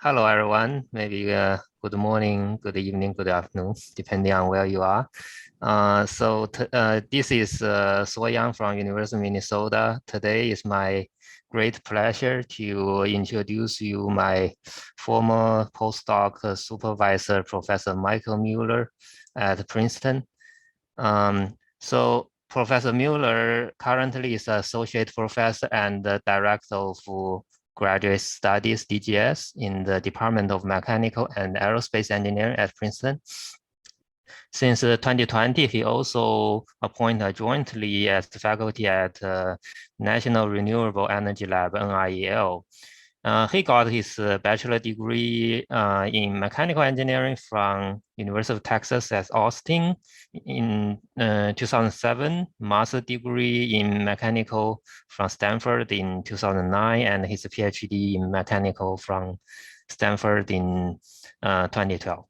Hello, everyone. Maybe good morning, good evening, good afternoon, depending on where you are. This is So Yang from University of Minnesota. Today is my great pleasure to introduce you my former postdoc supervisor, Professor Michael Mueller at Princeton. Professor Mueller currently is associate professor and the director of Graduate Studies, DGS, in the Department of Mechanical and Aerospace Engineering at Princeton. Since 2020, he also appointed jointly as faculty at National Renewable Energy Lab, NREL. He got his bachelor degree in mechanical engineering from University of Texas at Austin in 2007, master degree in mechanical from Stanford in 2009, and his PhD in mechanical from Stanford in 2012.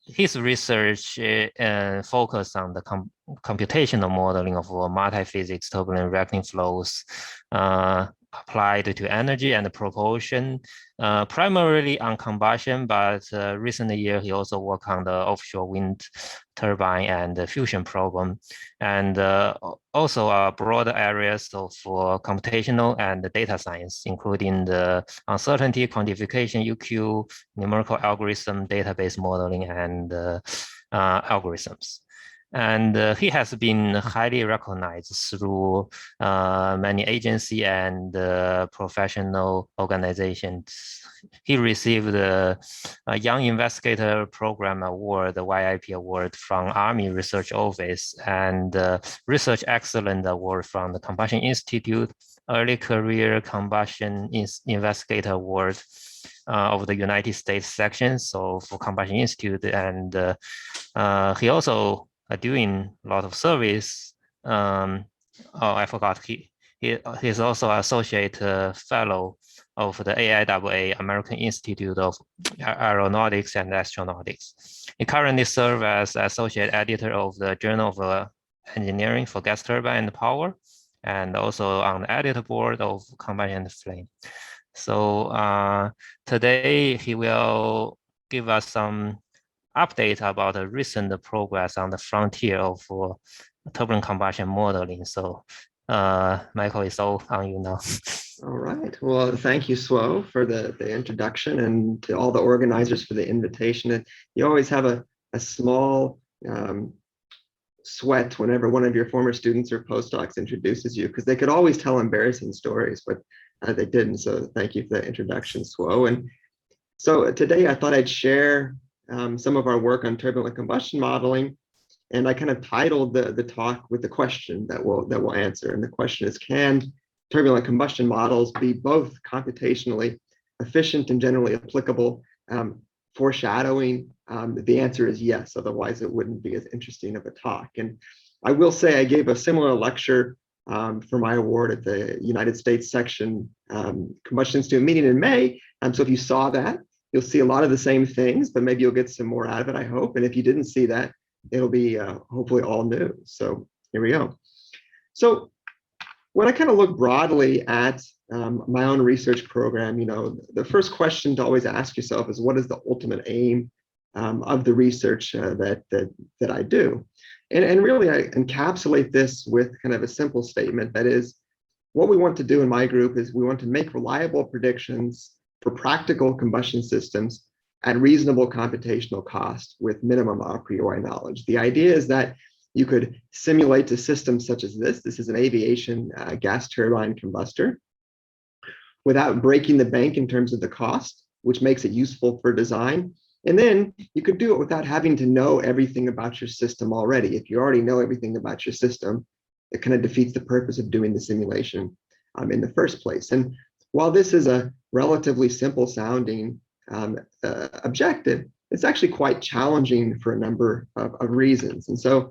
His research focused on the computational modeling of multi-physics turbulent reacting flows applied to energy and propulsion, primarily on combustion, but recent year he also worked on the offshore wind turbine and the fusion problem, and also broader areas of computational and data science, including the uncertainty quantification, UQ, numerical algorithm, database modeling, and algorithms. And he has been highly recognized through many agency and professional organizations. He received a Young Investigator Program Award, the YIP Award from Army Research Office, and Research Excellence Award from the Combustion Institute, Early Career Combustion Investigator Award of the United States section, so for Combustion Institute. And he also doing a lot of service. I forgot, he's also associate fellow of the AIAA, American Institute of Aeronautics and Astronautics. He currently serves as associate editor of the Journal of Engineering for Gas Turbine and Power, and also on the editor board of Combustion and Flame. So today he will give us some update about the recent progress on the frontier of turbulent combustion modeling. So Michael, it's all on you now. All right. Well, thank you, Swo, for the introduction, and to all the organizers for the invitation. And you always have a small sweat whenever one of your former students or postdocs introduces you, because they could always tell embarrassing stories, but they didn't. So thank you for the introduction, Swo. And so today I thought I'd share some of our work on turbulent combustion modeling, and I kind of titled the talk with the question that we'll answer. And the question is, can turbulent combustion models be both computationally efficient and generally applicable? Foreshadowing, the answer is yes, otherwise it wouldn't be as interesting of a talk. And I will say I gave a similar lecture for my award at the United States section Combustion Institute meeting in May. So if you saw that, you'll see a lot of the same things, but maybe you'll get some more out of it, I hope. And if you didn't see that, it'll be hopefully all new. So here we go. So when I kind of look broadly at my own research program, the first question to always ask yourself is, what is the ultimate aim of the research that I do? And really, I encapsulate this with kind of a simple statement. That is, what we want to do in my group is we want to make reliable predictions for practical combustion systems at reasonable computational cost with minimum a priori knowledge. The idea is that you could simulate a system such as this. This is an aviation gas turbine combustor without breaking the bank in terms of the cost, which makes it useful for design. And then you could do it without having to know everything about your system already. If you already know everything about your system, it kind of defeats the purpose of doing the simulation in the first place. And while this is a relatively simple sounding objective, it's actually quite challenging for a number of reasons. And so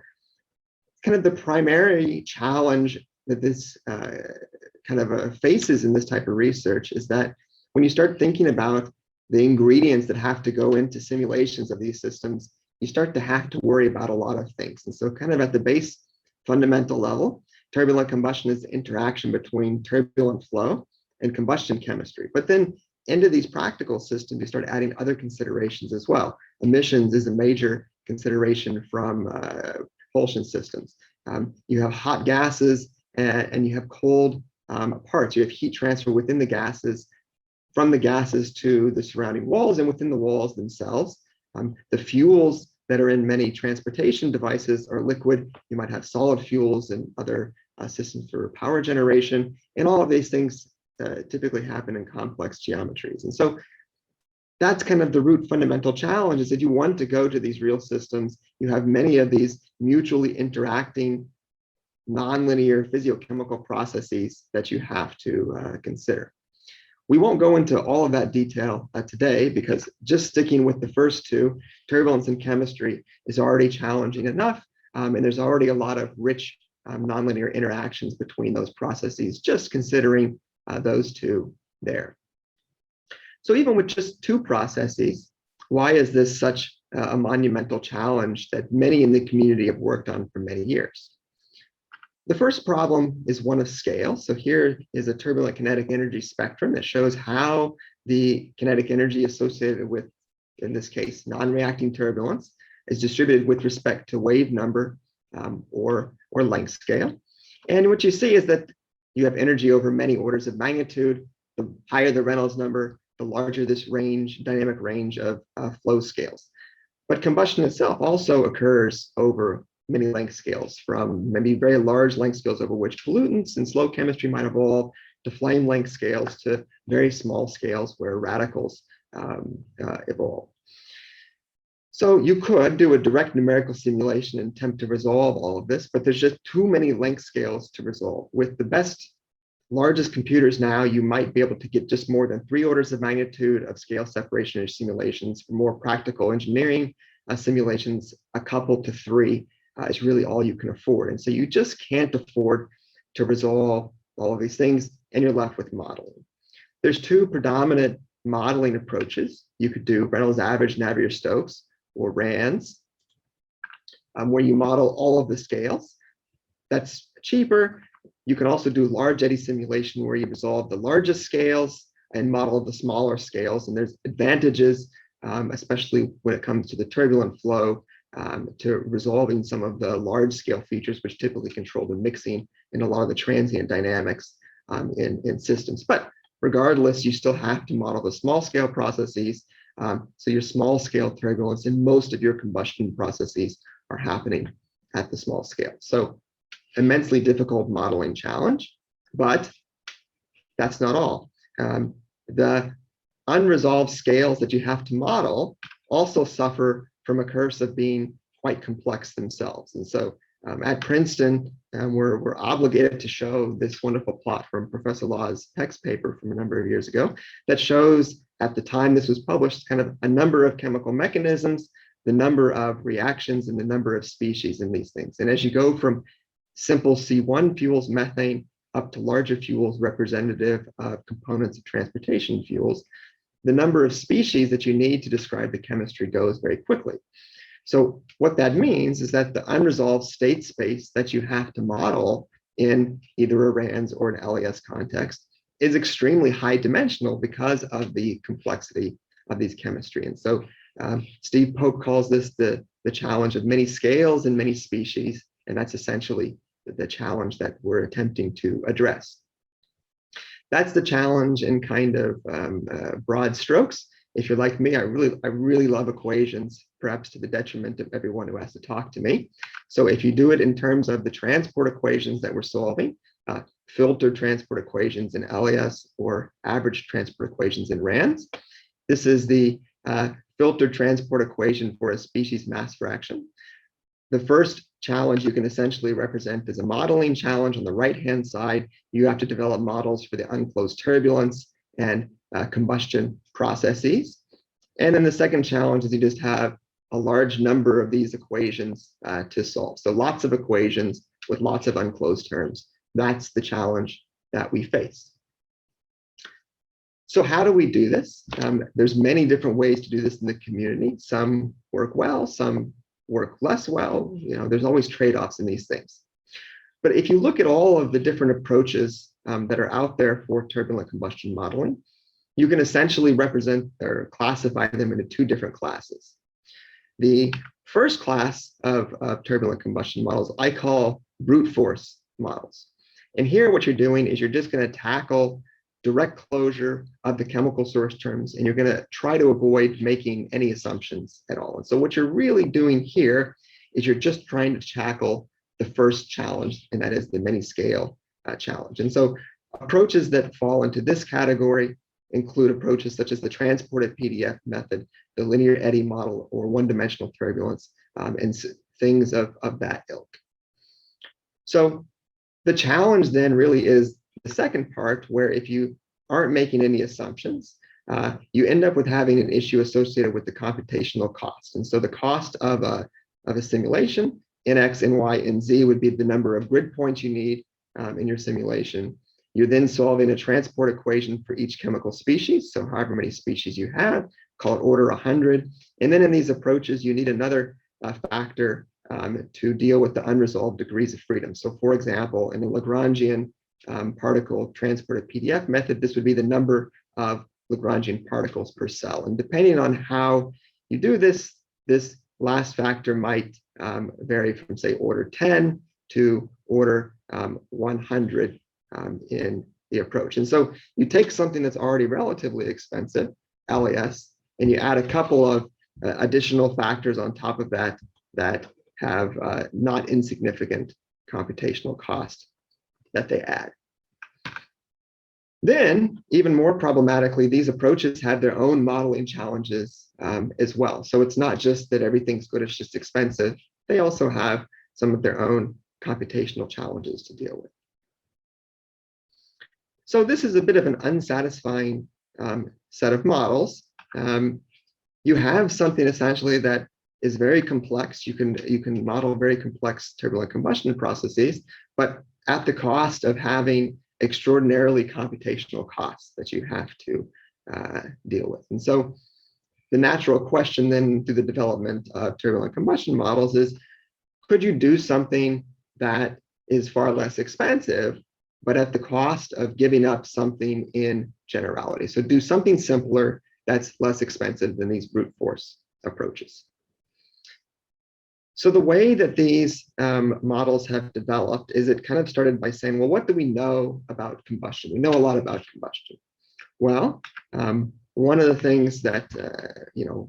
kind of the primary challenge that this kind of faces in this type of research is that when you start thinking about the ingredients that have to go into simulations of these systems, you start to have to worry about a lot of things. And so kind of at the base fundamental level, turbulent combustion is the interaction between turbulent flow and combustion chemistry. But then into these practical systems, you start adding other considerations as well. Emissions is a major consideration from propulsion systems. You have hot gases and you have cold parts. You have heat transfer within the gases, from the gases to the surrounding walls and within the walls themselves. The fuels that are in many transportation devices are liquid. You might have solid fuels and other systems for power generation. And all of these things typically happen in complex geometries. And so that's kind of the root fundamental challenge, is that you want to go to these real systems. You have many of these mutually interacting nonlinear physiochemical processes that you have to consider. We won't go into all of that detail today, because just sticking with the first two, turbulence and chemistry, is already challenging enough. And there's already a lot of rich nonlinear interactions between those processes, just considering those two there. So even with just two processes, why is this such a monumental challenge that many in the community have worked on for many years? The first problem is one of scale. So here is a turbulent kinetic energy spectrum that shows how the kinetic energy associated with, in this case, non-reacting turbulence, is distributed with respect to wave number or length scale. And what you see is that you have energy over many orders of magnitude. The higher the Reynolds number, the larger this range, dynamic range of flow scales. But combustion itself also occurs over many length scales, from maybe very large length scales over which pollutants and slow chemistry might evolve, to flame length scales, to very small scales where radicals evolve. So you could do a direct numerical simulation and attempt to resolve all of this, but there's just too many length scales to resolve. With the best, largest computers now, you might be able to get just more than 3 orders of magnitude of scale separation in simulations. For more practical engineering simulations, a couple to 3 is really all you can afford. And so you just can't afford to resolve all of these things, and you're left with modeling. There's 2 predominant modeling approaches. You could do Reynolds average Navier-Stokes, or RANS, where you model all of the scales. That's cheaper. You can also do large eddy simulation, where you resolve the largest scales and model the smaller scales. And there's advantages, especially when it comes to the turbulent flow, to resolving some of the large scale features, which typically control the mixing and a lot of the transient dynamics in systems. But regardless, you still have to model the small scale processes. So your small scale turbulence in most of your combustion processes are happening at the small scale. So immensely difficult modeling challenge, but that's not all. The unresolved scales that you have to model also suffer from a curse of being quite complex themselves. And so at Princeton, we're obligated to show this wonderful plot from Professor Law's text paper from a number of years ago that shows, at the time this was published, kind of a number of chemical mechanisms, the number of reactions, and the number of species in these things. And as you go from simple C1 fuels, methane, up to larger fuels representative of components of transportation fuels, the number of species that you need to describe the chemistry goes very quickly. So what that means is that the unresolved state space that you have to model in either a RANS or an LES context is extremely high dimensional because of the complexity of these chemistry. And so Steve Pope calls this the challenge of many scales and many species. And that's essentially the challenge that we're attempting to address. That's the challenge in kind of broad strokes. If you're like me, I really love equations, perhaps to the detriment of everyone who has to talk to me. So if you do it in terms of the transport equations that we're solving, filtered transport equations in LES or average transport equations in RANS, this is the filtered transport equation for a species mass fraction. The first challenge you can essentially represent as a modeling challenge. On the right-hand side, you have to develop models for the unclosed turbulence and combustion processes. And then the second challenge is you just have a large number of these equations to solve. So lots of equations with lots of unclosed terms. That's the challenge that we face. So how do we do this? There's many different ways to do this in the community. Some work well, some work less well. You know, there's always trade-offs in these things. But if you look at all of the different approaches that are out there for turbulent combustion modeling, you can essentially represent or classify them into two different classes. The first class of turbulent combustion models I call brute force models. And here what you're doing is you're just going to tackle direct closure of the chemical source terms, and you're going to try to avoid making any assumptions at all. And so what you're really doing here is you're just trying to tackle the first challenge, and that is the many scale challenge. And so approaches that fall into this category include approaches such as the transported PDF method, the linear eddy model, or one-dimensional turbulence, and things of that ilk. So the challenge then really is the second part, where if you aren't making any assumptions, you end up with having an issue associated with the computational cost. And so the cost of a simulation in X, in Y, and Z would be the number of grid points you need in your simulation. You're then solving a transport equation for each chemical species. So however many species you have, call it order 100. And then in these approaches, you need another factor to deal with the unresolved degrees of freedom. So for example, in the Lagrangian particle transported PDF method, this would be the number of Lagrangian particles per cell. And depending on how you do this, this last factor might vary from, say, order 10 to order 100 in the approach. And so you take something that's already relatively expensive, LAS, and you add a couple of additional factors on top of that that have not insignificant computational cost that they add. Then, even more problematically, these approaches have their own modeling challenges as well. So it's not just that everything's good, it's just expensive. They also have some of their own computational challenges to deal with. So this is a bit of an unsatisfying set of models. You have something essentially that is very complex. You can model very complex turbulent combustion processes, but at the cost of having extraordinarily computational costs that you have to deal with. And so the natural question then through the development of turbulent combustion models is, could you do something that is far less expensive, but at the cost of giving up something in generality? So do something simpler that's less expensive than these brute force approaches. So the way that these models have developed is it kind of started by saying, well, what do we know about combustion? We know a lot about combustion. Well, one of the things that,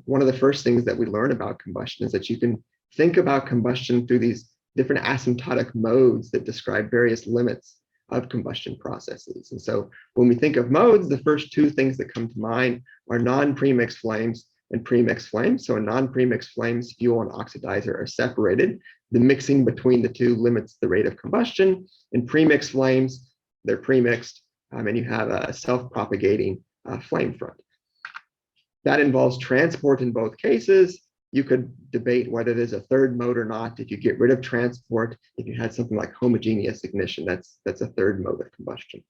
one of the first things that we learn about combustion is that you can think about combustion through these different asymptotic modes that describe various limits of combustion processes. And so when we think of modes, the first two things that come to mind are non-premixed flames and premixed flames. So in non-premixed flames, fuel and oxidizer are separated. The mixing between the two limits the rate of combustion. In premixed flames, they're premixed, and you have a self-propagating flame front. That involves transport in both cases. You could debate whether there's a third mode or not. If you get rid of transport, if you had something like homogeneous ignition, that's a third mode of combustion.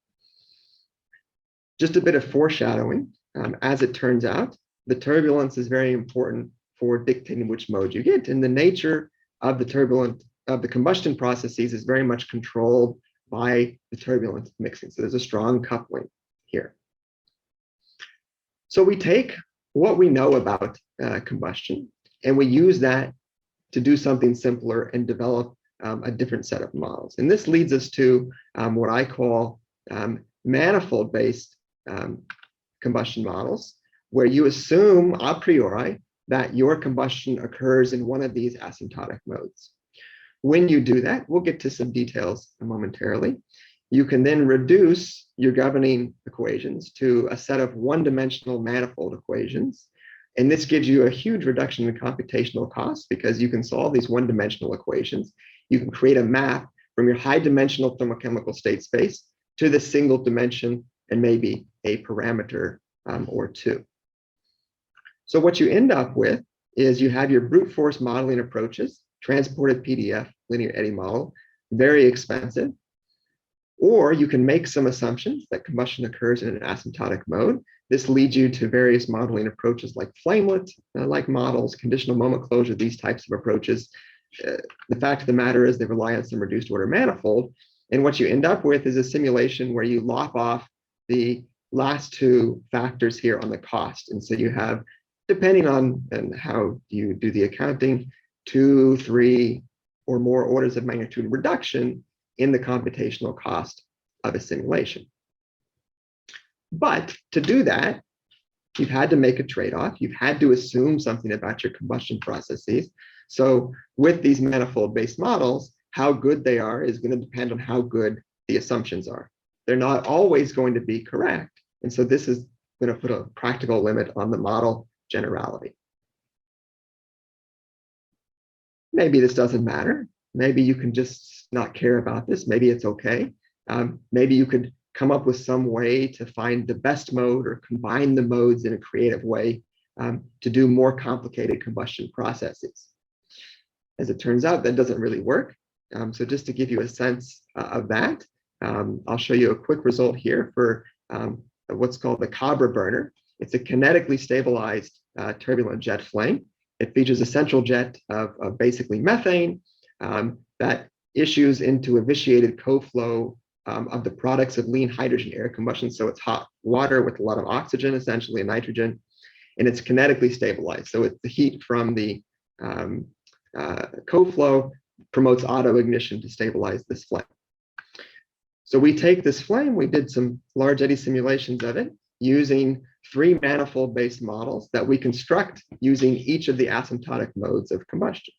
Just a bit of foreshadowing. As it turns out, the turbulence is very important for dictating which mode you get. And the nature of the combustion processes is very much controlled by the turbulent mixing. So there's a strong coupling here. So we take what we know about combustion, and we use that to do something simpler and develop a different set of models. And this leads us to what I call manifold-based combustion models, where you assume a priori that your combustion occurs in one of these asymptotic modes. When you do that, we'll get to some details momentarily. You can then reduce your governing equations to a set of one-dimensional manifold equations. And this gives you a huge reduction in computational costs because you can solve these one-dimensional equations. You can create a map from your high-dimensional thermochemical state space to the single dimension and maybe a parameter or two. So what you end up with is you have your brute force modeling approaches, transported PDF, linear eddy model, very expensive. Or you can make some assumptions that combustion occurs in an asymptotic mode. This leads you to various modeling approaches like flamelet-like models, conditional moment closure, these types of approaches. The fact of the matter is they rely on some reduced order manifold. And what you end up with is a simulation where you lop off the last two factors here on the cost. And so you have, depending on and how you do the accounting, 2, 3, or more orders of magnitude reduction in the computational cost of a simulation. But to do that, you've had to make a trade-off. You've had to assume something about your combustion processes. So with these manifold-based models, how good they are is going to depend on how good the assumptions are. They're not always going to be correct. And so this is going to put a practical limit on the model generality. Maybe this doesn't matter. Maybe you can just not care about this. Maybe it's okay. Maybe you could come up with some way to find the best mode or combine the modes in a creative way to do more complicated combustion processes. As it turns out, that doesn't really work. So just to give you a sense of that, I'll show you a quick result here for what's called the Cobra Burner. It's a kinetically stabilized turbulent jet flame. It features a central jet of basically methane that issues into a vitiated co-flow of the products of lean hydrogen air combustion. So it's hot water with a lot of oxygen, essentially, and nitrogen, and it's kinetically stabilized. So it's the heat from the co-flow promotes auto ignition to stabilize this flame. So we take this flame, we did some large eddy simulations of it using 3 manifold-based models that we construct using each of the asymptotic modes of combustion.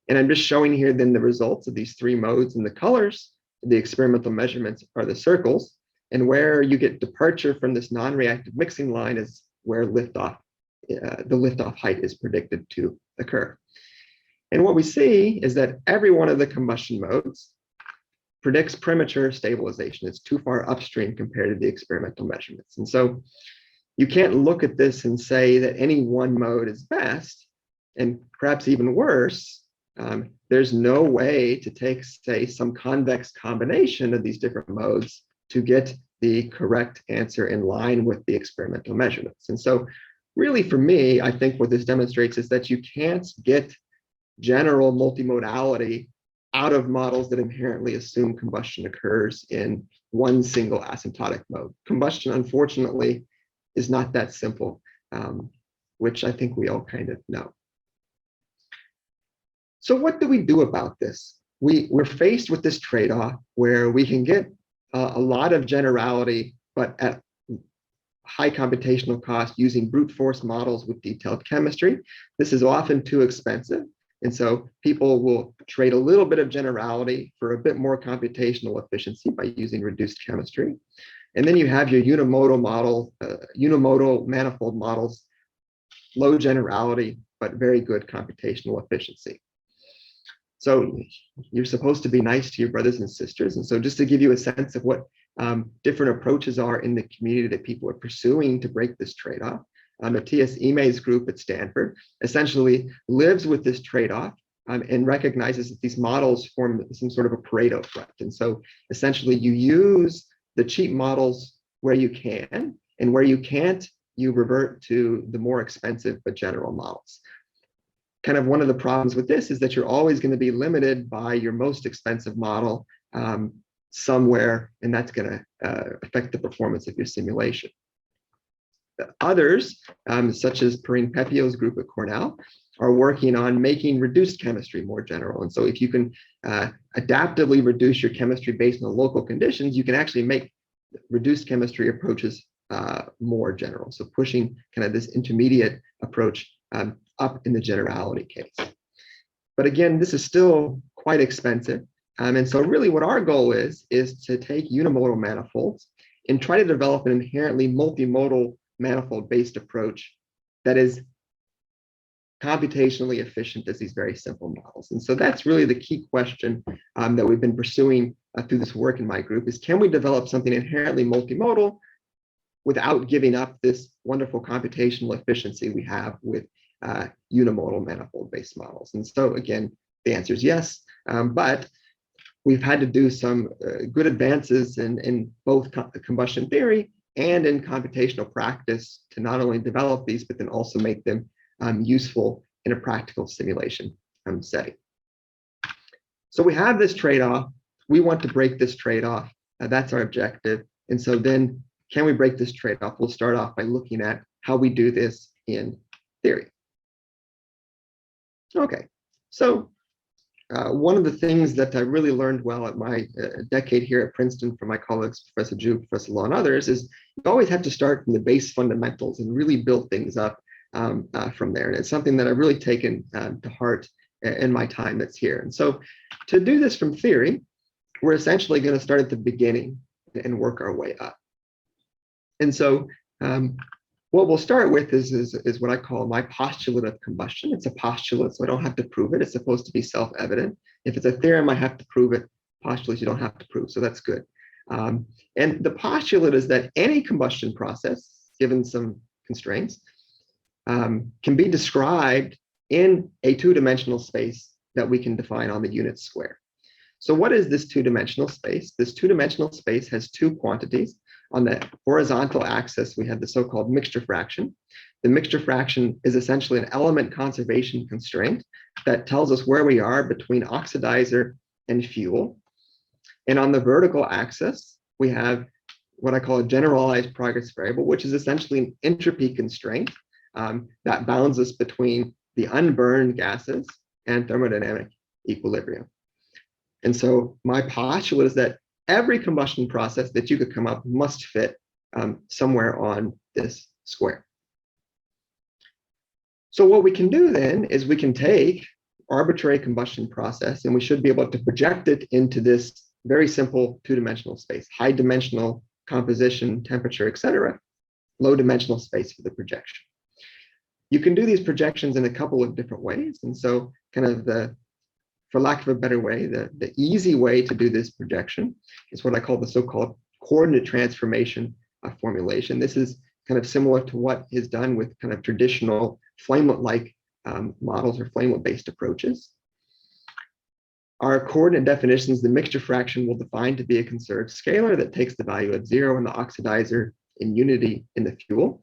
And I'm just showing here then the results of these 3 modes, and the colors, the experimental measurements, are the circles, and where you get departure from this non-reactive mixing line is where liftoff, the liftoff height is predicted to occur. And what we see is that every one of the combustion modes predicts premature stabilization. It's too far upstream compared to the experimental measurements. And so you can't look at this and say that any one mode is best, and perhaps even worse, there's no way to take, say, some convex combination of these different modes to get the correct answer in line with the experimental measurements. And so really, for me, I think what this demonstrates is that you can't get general multimodality out of models that inherently assume combustion occurs in one single asymptotic mode. Combustion, unfortunately, is not that simple, which I think we all kind of know. So what do we do about this? We're faced with this trade-off where we can get a lot of generality, but at high computational cost using brute force models with detailed chemistry. This is often too expensive. And so people will trade a little bit of generality for a bit more computational efficiency by using reduced chemistry. And then you have your unimodal model, unimodal manifold models, low generality, but very good computational efficiency. So you're supposed to be nice to your brothers and sisters. And so just to give you a sense of what different approaches are in the community that people are pursuing to break this trade-off, the T.S. Ime's group at Stanford essentially lives with this trade-off and recognizes that these models form some sort of a Pareto effect. And so essentially you use the cheap models where you can, and where you can't, you revert to the more expensive but general models. Kind of one of the problems with this is that you're always going to be limited by your most expensive model somewhere, and that's going to affect the performance of your simulation. Others, such as Perrine Pepio's group at Cornell, are working on making reduced chemistry more general. And so if you can adaptively reduce your chemistry based on local conditions, you can actually make reduced chemistry approaches more general. So pushing kind of this intermediate approach up in the generality case. But again, this is still quite expensive. And so really what our goal is to take unimodal manifolds and try to develop an inherently multimodal manifold-based approach that is computationally efficient as these very simple models. And so that's really the key question that we've been pursuing through this work in my group is, can we develop something inherently multimodal without giving up this wonderful computational efficiency we have with unimodal manifold-based models? And so again, the answer is yes, but we've had to do some good advances in both combustion theory and in computational practice to not only develop these, but then also make them useful in a practical simulation setting. So we have this trade-off. We want to break this trade-off. That's our objective. And so then can we break this trade-off? We'll start off by looking at how we do this in theory. Okay, so one of the things that I really learned well at my decade here at Princeton from my colleagues, Professor Ju, Professor Law, and others, is you always have to start from the base fundamentals and really build things up from there. And it's something that I've really taken to heart in my time that's here. And so to do this from theory, we're essentially going to start at the beginning and work our way up. And so what we'll start with is what I call my postulate of combustion. It's a postulate, so I don't have to prove it. It's supposed to be self-evident. If it's a theorem, I have to prove it. Postulates you don't have to prove, so that's good. And the postulate is that any combustion process, given some constraints, can be described in a two-dimensional space that we can define on the unit square. So what is this two-dimensional space? This two-dimensional space has two quantities. On the horizontal axis, we have the so-called mixture fraction. The mixture fraction is essentially an element conservation constraint that tells us where we are between oxidizer and fuel. And on the vertical axis, we have what I call a generalized progress variable, which is essentially an entropy constraint that bounds us between the unburned gases and thermodynamic equilibrium. And so my postulate is that every combustion process that you could come up must fit somewhere on this square. So what we can do then is we can take arbitrary combustion process and we should be able to project it into this very simple two-dimensional space, high dimensional composition, temperature, etc., low dimensional space for the projection. You can do these projections in a couple of different ways. And so kind of for lack of a better way, the easy way to do this projection is what I call the so-called coordinate transformation formulation. This is kind of similar to what is done with kind of traditional flamelet-like models or flamelet-based approaches. Our coordinate definitions, the mixture fraction will define to be a conserved scalar that takes the value of 0 in the oxidizer in unity in the fuel.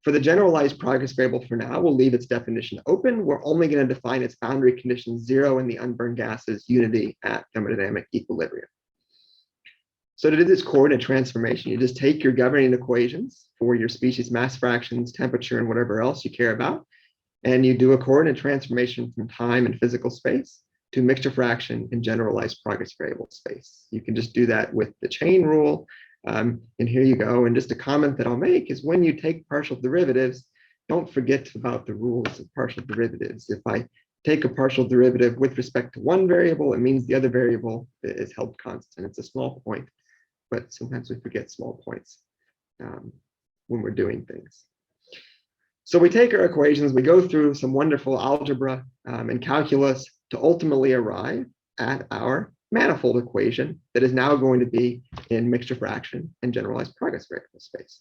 For the generalized progress variable for now, we'll leave its definition open. We're only going to define its boundary conditions 0 in the unburned gases, unity at thermodynamic equilibrium. So to do this coordinate transformation, you just take your governing equations for your species mass fractions, temperature, and whatever else you care about, and you do a coordinate transformation from time and physical space to mixture fraction and generalized progress variable space. You can just do that with the chain rule. And here you go. And just a comment that I'll make is when you take partial derivatives, don't forget about the rules of partial derivatives. If I take a partial derivative with respect to one variable, it means the other variable is held constant. It's a small point, but sometimes we forget small points when we're doing things. So we take our equations, we go through some wonderful algebra and calculus to ultimately arrive at our manifold equation that is now going to be in mixture fraction and generalized progress variable space.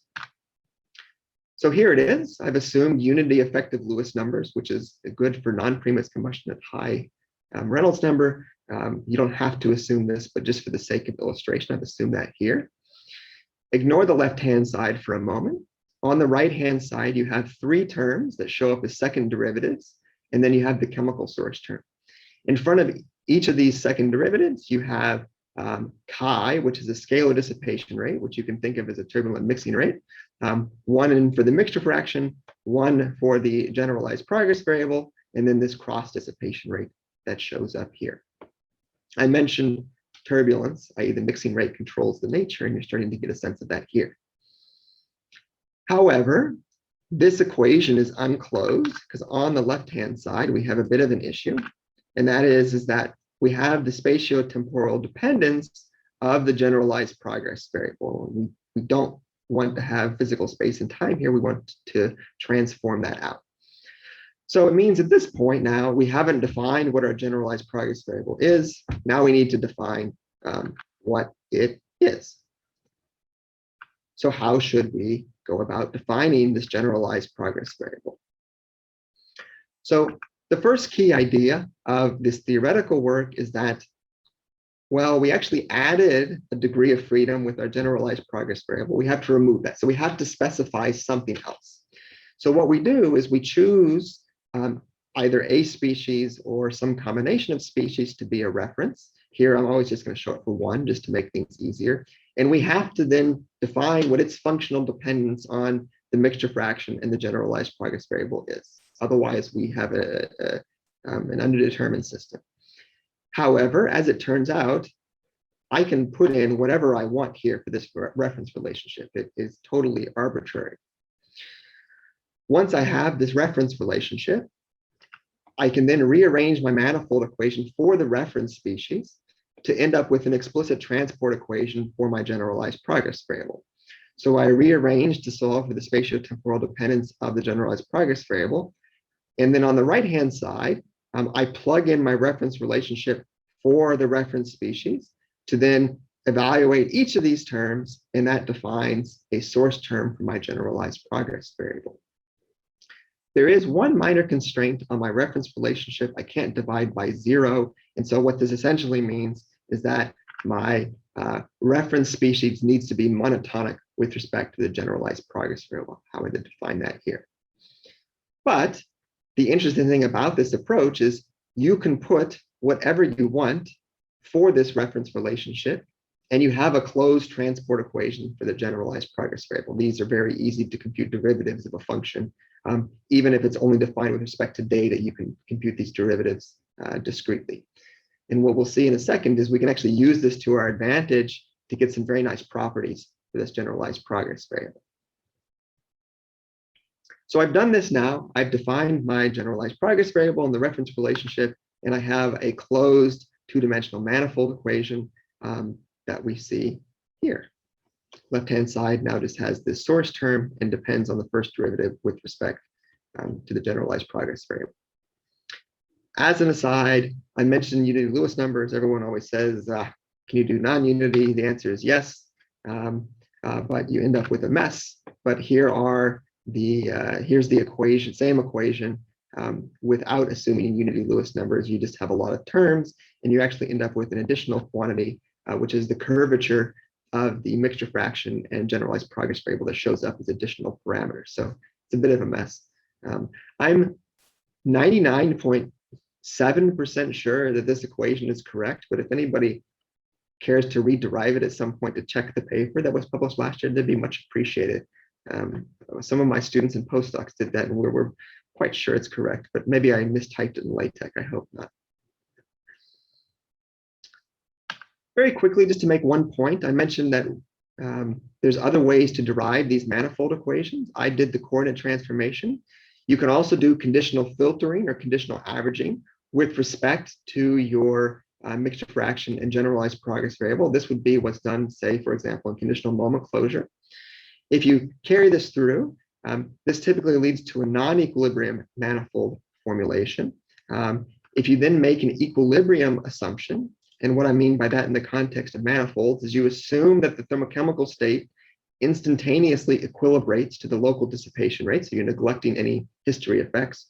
So here it is. I've assumed unity effective Lewis numbers, which is good for non-premise combustion at high Reynolds number. You don't have to assume this, but just for the sake of illustration, I've assumed that here. Ignore the left-hand side for a moment. On the right-hand side, you have three terms that show up as second derivatives, and then you have the chemical source term. In front of each of these second derivatives, you have chi, which is a scalar dissipation rate, which you can think of as a turbulent mixing rate. One for the mixture fraction, one for the generalized progress variable, and then this cross dissipation rate that shows up here. I mentioned turbulence, i.e. the mixing rate controls the nature, and you're starting to get a sense of that here. However, this equation is unclosed because on the left-hand side, we have a bit of an issue. And that is that we have the spatiotemporal dependence of the generalized progress variable. We don't want to have physical space and time here. We want to transform that out. So it means at this point now, we haven't defined what our generalized progress variable is. Now we need to define what it is. So how should we go about defining this generalized progress variable? So the first key idea of this theoretical work is that, well, we actually added a degree of freedom with our generalized progress variable. We have to remove that. So we have to specify something else. So what we do is we choose either a species or some combination of species to be a reference. Here, I'm always just going to show it for one just to make things easier. And we have to then define what its functional dependence on the mixture fraction and the generalized progress variable is. Otherwise, we have an underdetermined system. However, as it turns out, I can put in whatever I want here for this reference relationship. It is totally arbitrary. Once I have this reference relationship, I can then rearrange my manifold equation for the reference species to end up with an explicit transport equation for my generalized progress variable. So I rearrange to solve for the spatiotemporal dependence of the generalized progress variable. And then on the right-hand side, I plug in my reference relationship for the reference species to then evaluate each of these terms, and that defines a source term for my generalized progress variable. There is one minor constraint on my reference relationship. I can't divide by 0. And so what this essentially means is that my reference species needs to be monotonic with respect to the generalized progress variable. How would I define that here? But the interesting thing about this approach is you can put whatever you want for this reference relationship, and you have a closed transport equation for the generalized progress variable. These are very easy to compute derivatives of a function. Even if it's only defined with respect to data, you can compute these derivatives discretely. And what we'll see in a second is we can actually use this to our advantage to get some very nice properties for this generalized progress variable. So I've done this now. I've defined my generalized progress variable and the reference relationship, and I have a closed two-dimensional manifold equation that we see here. Left-hand side now just has this source term and depends on the first derivative with respect to the generalized progress variable. As an aside, I mentioned unity-Lewis numbers. Everyone always says, can you do non-unity? The answer is yes, but you end up with a mess. But here are here's the equation, same equation, without assuming unity-Lewis numbers. You just have a lot of terms, and you actually end up with an additional quantity, which is the curvature of the mixture fraction and generalized progress variable that shows up as additional parameters. So it's a bit of a mess. I'm 99.7% sure that this equation is correct, but if anybody cares to rederive it at some point to check the paper that was published last year, that'd be much appreciated. Some of my students and postdocs did that, and we're quite sure it's correct, but maybe I mistyped it in LaTeX. I hope not. Very quickly, just to make one point, I mentioned that there's other ways to derive these manifold equations. I did the coordinate transformation. You can also do conditional filtering or conditional averaging with respect to your mixture fraction and generalized progress variable. This would be what's done, say, for example, in conditional moment closure. If you carry this through, this typically leads to a non-equilibrium manifold formulation. If you then make an equilibrium assumption, and what I mean by that in the context of manifolds is you assume that the thermochemical state instantaneously equilibrates to the local dissipation rate, so you're neglecting any history effects,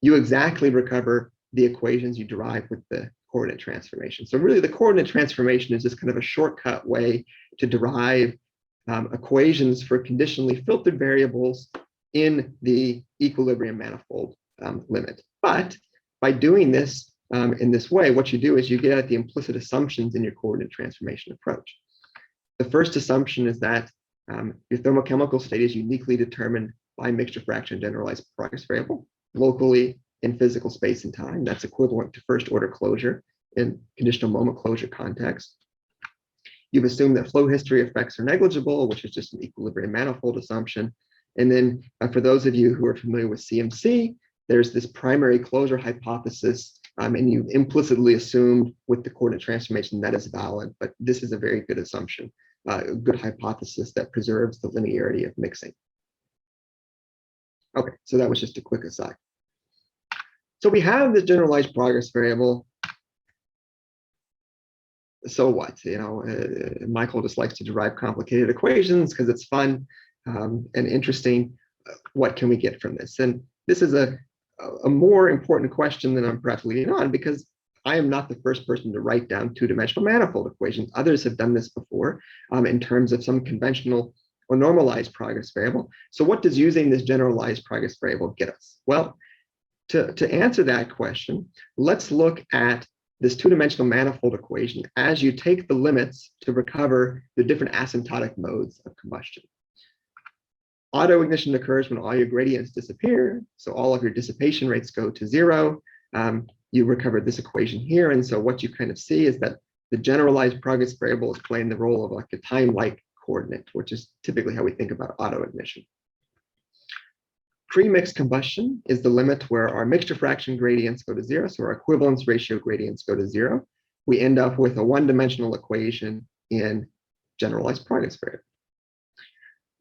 you exactly recover the equations you derive with the coordinate transformation. So really the coordinate transformation is just kind of a shortcut way to derive equations for conditionally filtered variables in the equilibrium manifold limit. But by doing this in this way, what you do is you get at the implicit assumptions in your coordinate transformation approach. The first assumption is that your thermochemical state is uniquely determined by mixture fraction generalized progress variable locally in physical space and time. That's equivalent to first order closure in conditional moment closure context. You've assumed that flow history effects are negligible, which is just an equilibrium manifold assumption. And then for those of you who are familiar with CMC, there's this primary closure hypothesis, and you implicitly assumed with the coordinate transformation that is valid, but this is a very good assumption, a good hypothesis that preserves the linearity of mixing. Okay, so that was just a quick aside. So we have this generalized progress variable. So what? You know, Michael just likes to derive complicated equations because it's fun and interesting. What can we get from this? And this is a more important question than I'm perhaps leading on, because I am not the first person to write down two-dimensional manifold equations. Others have done this before in terms of some conventional or normalized progress variable. So what does using this generalized progress variable get us? Well, to answer that question, let's look at this two-dimensional manifold equation as you take the limits to recover the different asymptotic modes of combustion. Autoignition occurs when all your gradients disappear, so all of your dissipation rates go to zero. You recover this equation here, and so what you kind of see is that the generalized progress variable is playing the role of like a time-like coordinate, which is typically how we think about autoignition. Pre-mixed combustion is the limit where our mixture fraction gradients go to zero, so our equivalence ratio gradients go to zero. We end up with a one-dimensional equation in generalized progress variable.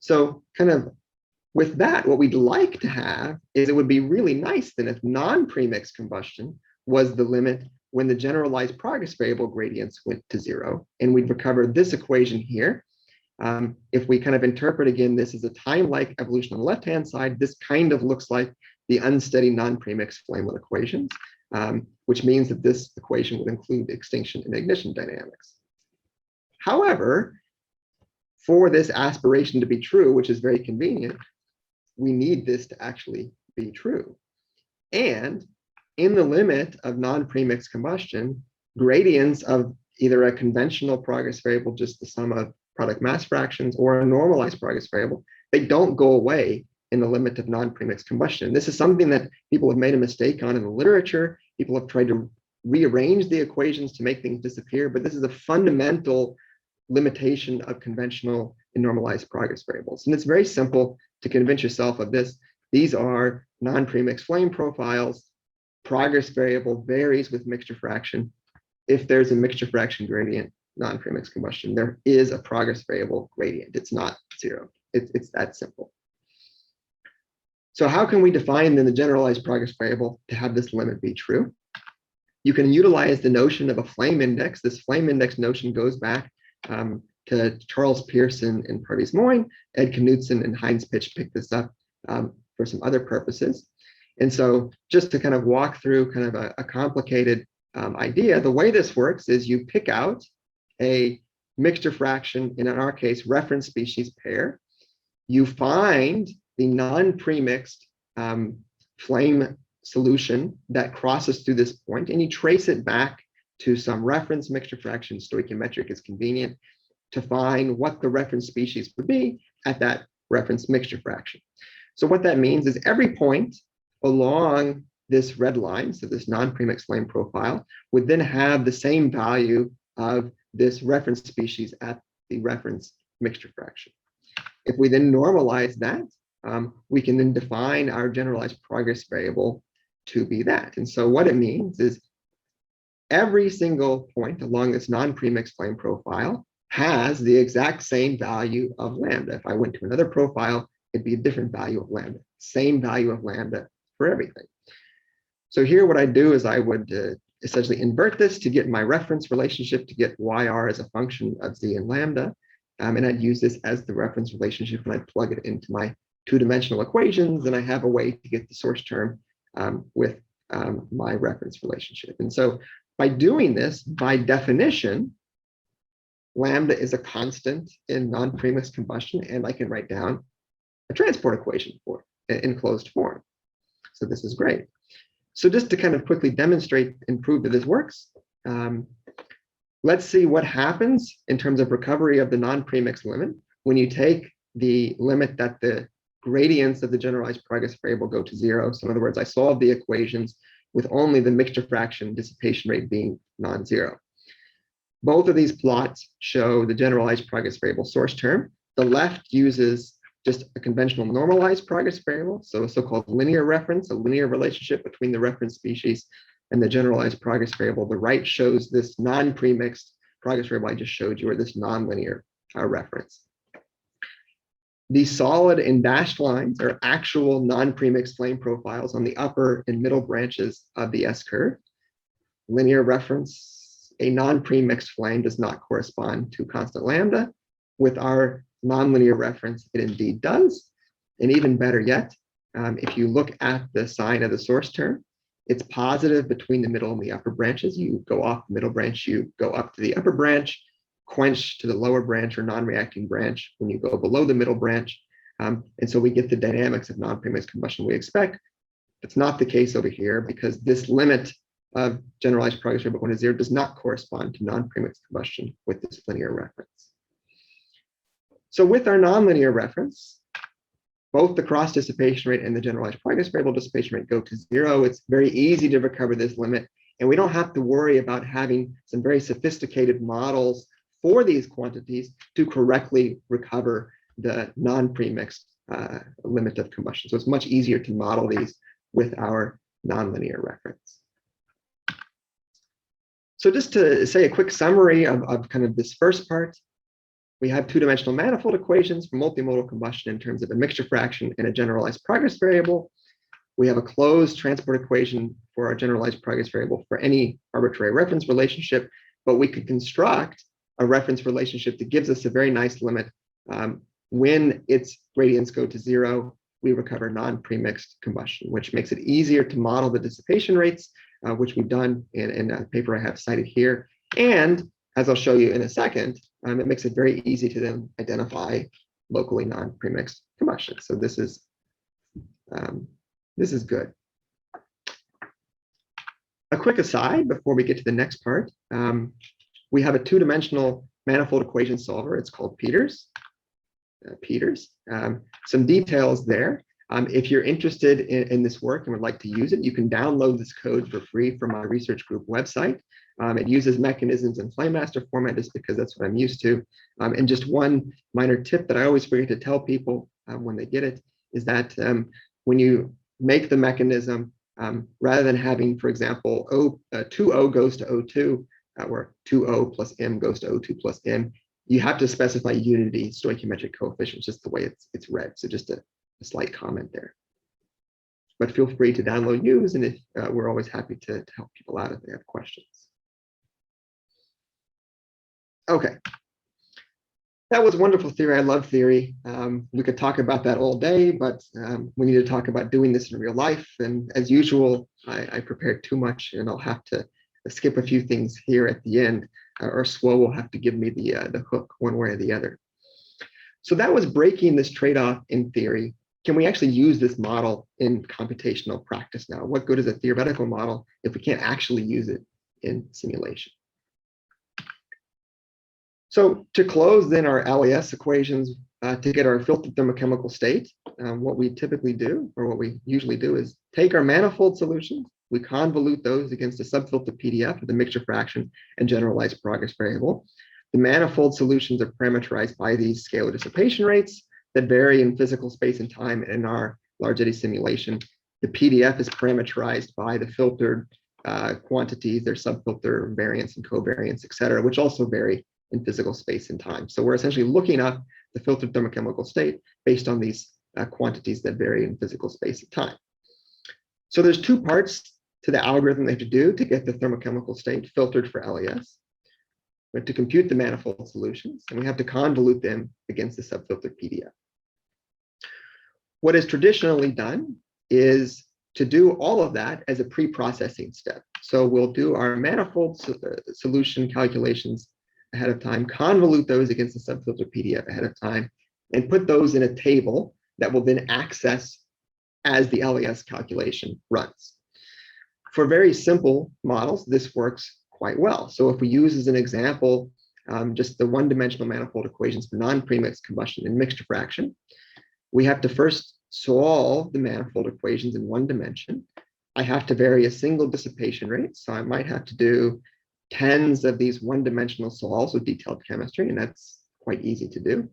So kind of with that, what we'd like to have is it would be really nice then if non-premixed combustion was the limit when the generalized progress variable gradients went to zero, and we'd recover this equation here. If we kind of interpret again, this is a time-like evolution on the left-hand side, this kind of looks like the unsteady non-premixed flamelet equations, which means that this equation would include extinction and ignition dynamics. However, for this aspiration to be true, which is very convenient, we need this to actually be true. And in the limit of non-premixed combustion, gradients of either a conventional progress variable, just the sum of product mass fractions, or a normalized progress variable, they don't go away in the limit of non-premixed combustion. This is something that people have made a mistake on in the literature. People have tried to rearrange the equations to make things disappear, but this is a fundamental limitation of conventional and normalized progress variables. And it's very simple to convince yourself of this. These are non-premixed flame profiles. Progress variable varies with mixture fraction. If there's a mixture fraction gradient, non-premixed combustion, there is a progress variable gradient. It's not zero. It's that simple. So how can we define then the generalized progress variable to have this limit be true? You can utilize the notion of a flame index. This flame index notion goes back to Charles Pearson and Purvis Moyne. Ed Knudsen and Heinz Pitch picked this up for some other purposes. And so just to kind of walk through kind of a complicated idea, the way this works is you pick out a mixture fraction, in our case, reference species pair. You find the non-premixed flame solution that crosses through this point, and you trace it back to some reference mixture fraction. Stoichiometric is convenient to find what the reference species would be at that reference mixture fraction. So what that means is every point along this red line, so this non-premixed flame profile, would then have the same value of this reference species at the reference mixture fraction. If we then normalize that, we can then define our generalized progress variable to be that. And so what it means is every single point along this non-premixed flame profile has the exact same value of lambda. If I went to another profile, it'd be a different value of lambda, same value of lambda for everything. So here what I do is I would essentially invert this to get my reference relationship to get YR as a function of Z and lambda. And I'd use this as the reference relationship when I plug it into my two-dimensional equations, and I have a way to get the source term with my reference relationship. And so by doing this, by definition, lambda is a constant in non-premixed combustion, and I can write down a transport equation for it in closed form. So this is great. So just to kind of quickly demonstrate and prove that this works, let's see what happens in terms of recovery of the non-premixed limit when you take the limit that the gradients of the generalized progress variable go to zero. So in other words, I solve the equations with only the mixture fraction dissipation rate being non-zero. Both of these plots show the generalized progress variable source term. The left uses just a conventional normalized progress variable, so a so-called linear reference, a linear relationship between the reference species and the generalized progress variable. The right shows this non-premixed progress variable I just showed you, or this nonlinear reference. The solid and dashed lines are actual non-premixed flame profiles on the upper and middle branches of the S-curve. Linear reference, a non-premixed flame does not correspond to constant lambda. With our nonlinear reference, it indeed does. And even better yet, if you look at the sign of the source term, it's positive between the middle and the upper branches. You go off the middle branch, you go up to the upper branch, quench to the lower branch or non-reacting branch when you go below the middle branch. And so we get the dynamics of non-premixed combustion we expect. It's not the case over here because this limit generalized progress variable going to 0 does not correspond to non-premixed combustion with this linear reference. So with our nonlinear reference, both the cross dissipation rate and the generalized progress variable dissipation rate go to 0. It's very easy to recover this limit, and we don't have to worry about having some very sophisticated models for these quantities to correctly recover the non-premixed limit of combustion. So it's much easier to model these with our nonlinear reference. So just to say a quick summary of kind of this first part, we have two-dimensional manifold equations for multimodal combustion in terms of a mixture fraction and a generalized progress variable. We have a closed transport equation for our generalized progress variable for any arbitrary reference relationship, but we could construct a reference relationship that gives us a very nice limit. When its gradients go to 0, we recover non-premixed combustion, which makes it easier to model the dissipation rates, which we've done in a paper I have cited here. And as I'll show you in a second, it makes it very easy to then identify locally non-premixed combustion. So this is good. A quick aside before we get to the next part, we have a two-dimensional manifold equation solver. It's called Peters. Some details there. If you're interested in this work and would like to use it, you can download this code for free from my research group website. It uses mechanisms in FlameMaster format just because that's what I'm used to. And just one minor tip that I always forget to tell people when they get it is that when you make the mechanism, rather than having, for example, 2O goes to O2, where 2O plus M goes to O2 plus M, you have to specify unity stoichiometric coefficients, just the way it's read. So just a slight comment there. But feel free to download, use, and we're always happy to help people out if they have questions. Okay. That was wonderful theory. I love theory. We could talk about that all day, but we need to talk about doing this in real life. And as usual, I prepared too much, and I'll have to skip a few things here at the end, or SWO will have to give me the hook one way or the other. So that was breaking this trade-off in theory. Can we actually use this model in computational practice now? What good is a theoretical model if we can't actually use it in simulation? So to close then our LES equations to get our filtered thermochemical state, what we typically do, or what we usually do, is take our manifold solutions, we convolute those against a subfilter PDF with a mixture fraction and generalized progress variable. The manifold solutions are parameterized by these scalar dissipation rates that vary in physical space and time in our large eddy simulation. The PDF is parameterized by the filtered quantities, their subfilter variance and covariance, et cetera, which also vary in physical space and time. So we're essentially looking up the filtered thermochemical state based on these quantities that vary in physical space and time. So there's two parts to the algorithm they have to do to get the thermochemical state filtered for LES. We have to compute the manifold solutions, and we have to convolute them against the subfilter PDF. What is traditionally done is to do all of that as a pre-processing step. So we'll do our manifold solution calculations ahead of time, convolute those against the subfilter PDF ahead of time, and put those in a table that will then access as the LES calculation runs. For very simple models, this works quite well. So if we use as an example, just the one-dimensional manifold equations for non-premixed combustion and mixture fraction, we have to first solve the manifold equations in one dimension. I have to vary a single dissipation rate. So I might have to do tens of these one-dimensional solves with detailed chemistry, and that's quite easy to do.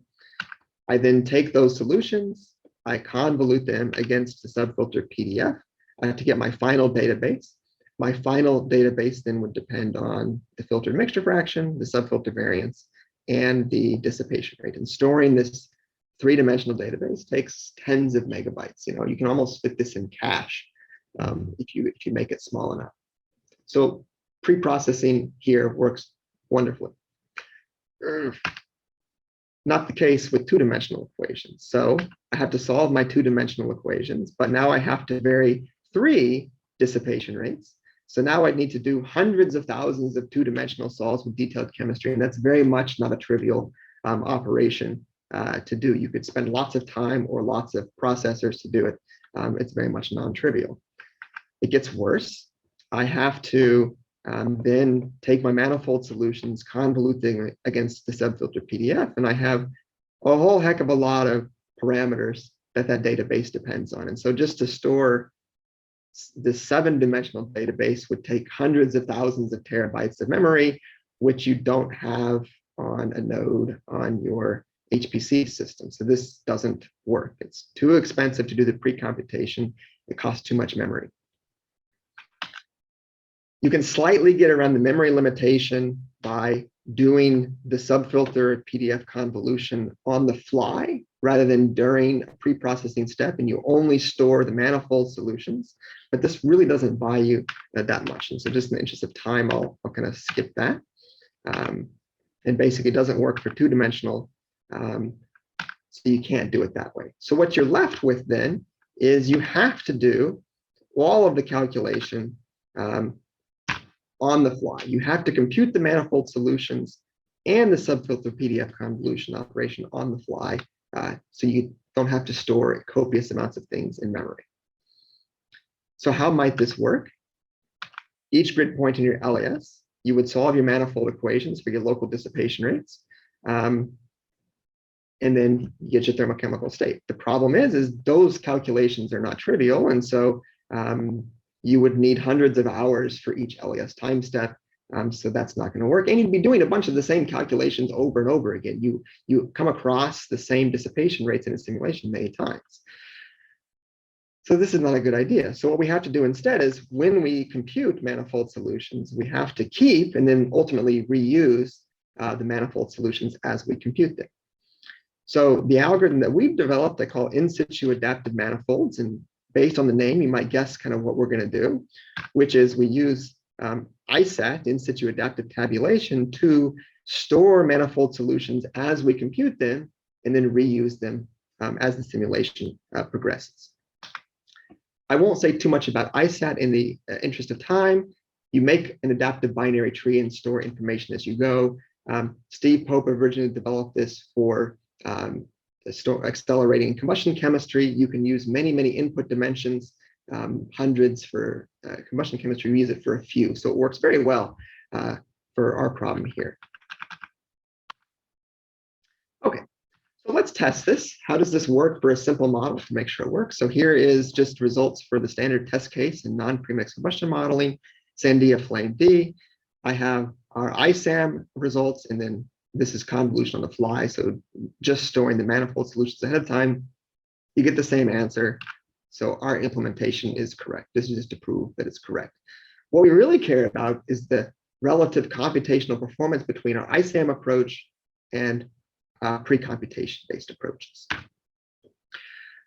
I then take those solutions, I convolute them against the subfilter PDF to get my final database. My final database then would depend on the filtered mixture fraction, the subfilter variance, and the dissipation rate. And storing this three-dimensional database takes tens of megabytes. You know, you can almost fit this in cache if you make it small enough. So pre-processing here works wonderfully. Not the case with two-dimensional equations. So I have to solve my two-dimensional equations, but now I have to vary 3 dissipation rates. So now I need to do hundreds of thousands of two-dimensional solves with detailed chemistry, and that's very much not a trivial operation to do. You could spend lots of time or lots of processors to do it. It's very much non-trivial. It gets worse. I have to then take my manifold solutions, convolute them against the subfilter PDF, and I have a whole heck of a lot of parameters that database depends on. And so just to store this 7-dimensional database would take hundreds of thousands of terabytes of memory, which you don't have on a node on your HPC system. So this doesn't work. It's too expensive to do the pre-computation. It costs too much memory. You can slightly get around the memory limitation by doing the subfilter PDF convolution on the fly rather than during a pre-processing step, and you only store the manifold solutions. But this really doesn't buy you that much. And so just in the interest of time, I'll kind of skip that. And basically it doesn't work for 2-dimensional. So you can't do it that way. So what you're left with then is you have to do all of the calculation on the fly. You have to compute the manifold solutions and the subfilter PDF convolution operation on the fly, so you don't have to store copious amounts of things in memory. So how might this work? Each grid point in your LAS, you would solve your manifold equations for your local dissipation rates, and then you get your thermochemical state. The problem is those calculations are not trivial, and so you would need hundreds of hours for each LAS time step. So that's not going to work. And you'd be doing a bunch of the same calculations over and over again. You come across the same dissipation rates in a simulation many times. So this is not a good idea. So what we have to do instead is when we compute manifold solutions, we have to keep and then ultimately reuse the manifold solutions as we compute them. So the algorithm that we've developed, I call In-Situ Adaptive Manifolds, and based on the name, you might guess kind of what we're going to do, which is we use ISAT, In-Situ Adaptive Tabulation, to store manifold solutions as we compute them and then reuse them as the simulation progresses. I won't say too much about ISAT in the interest of time. You make an adaptive binary tree and store information as you go. Steve Pope originally developed this for accelerating combustion chemistry. You can use many, many input dimensions, hundreds for combustion chemistry. We use it for a few, so it works very well for our problem here. Okay, so let's test this. How does this work for a simple model to make sure it works? So here is just results for the standard test case in non-premix combustion modeling, Sandia Flame D. I have our ISAM results, and then this is convolution on the fly. So just storing the manifold solutions ahead of time, you get the same answer. So our implementation is correct. This is just to prove that it's correct. What we really care about is the relative computational performance between our ISAM approach and pre-computation based approaches.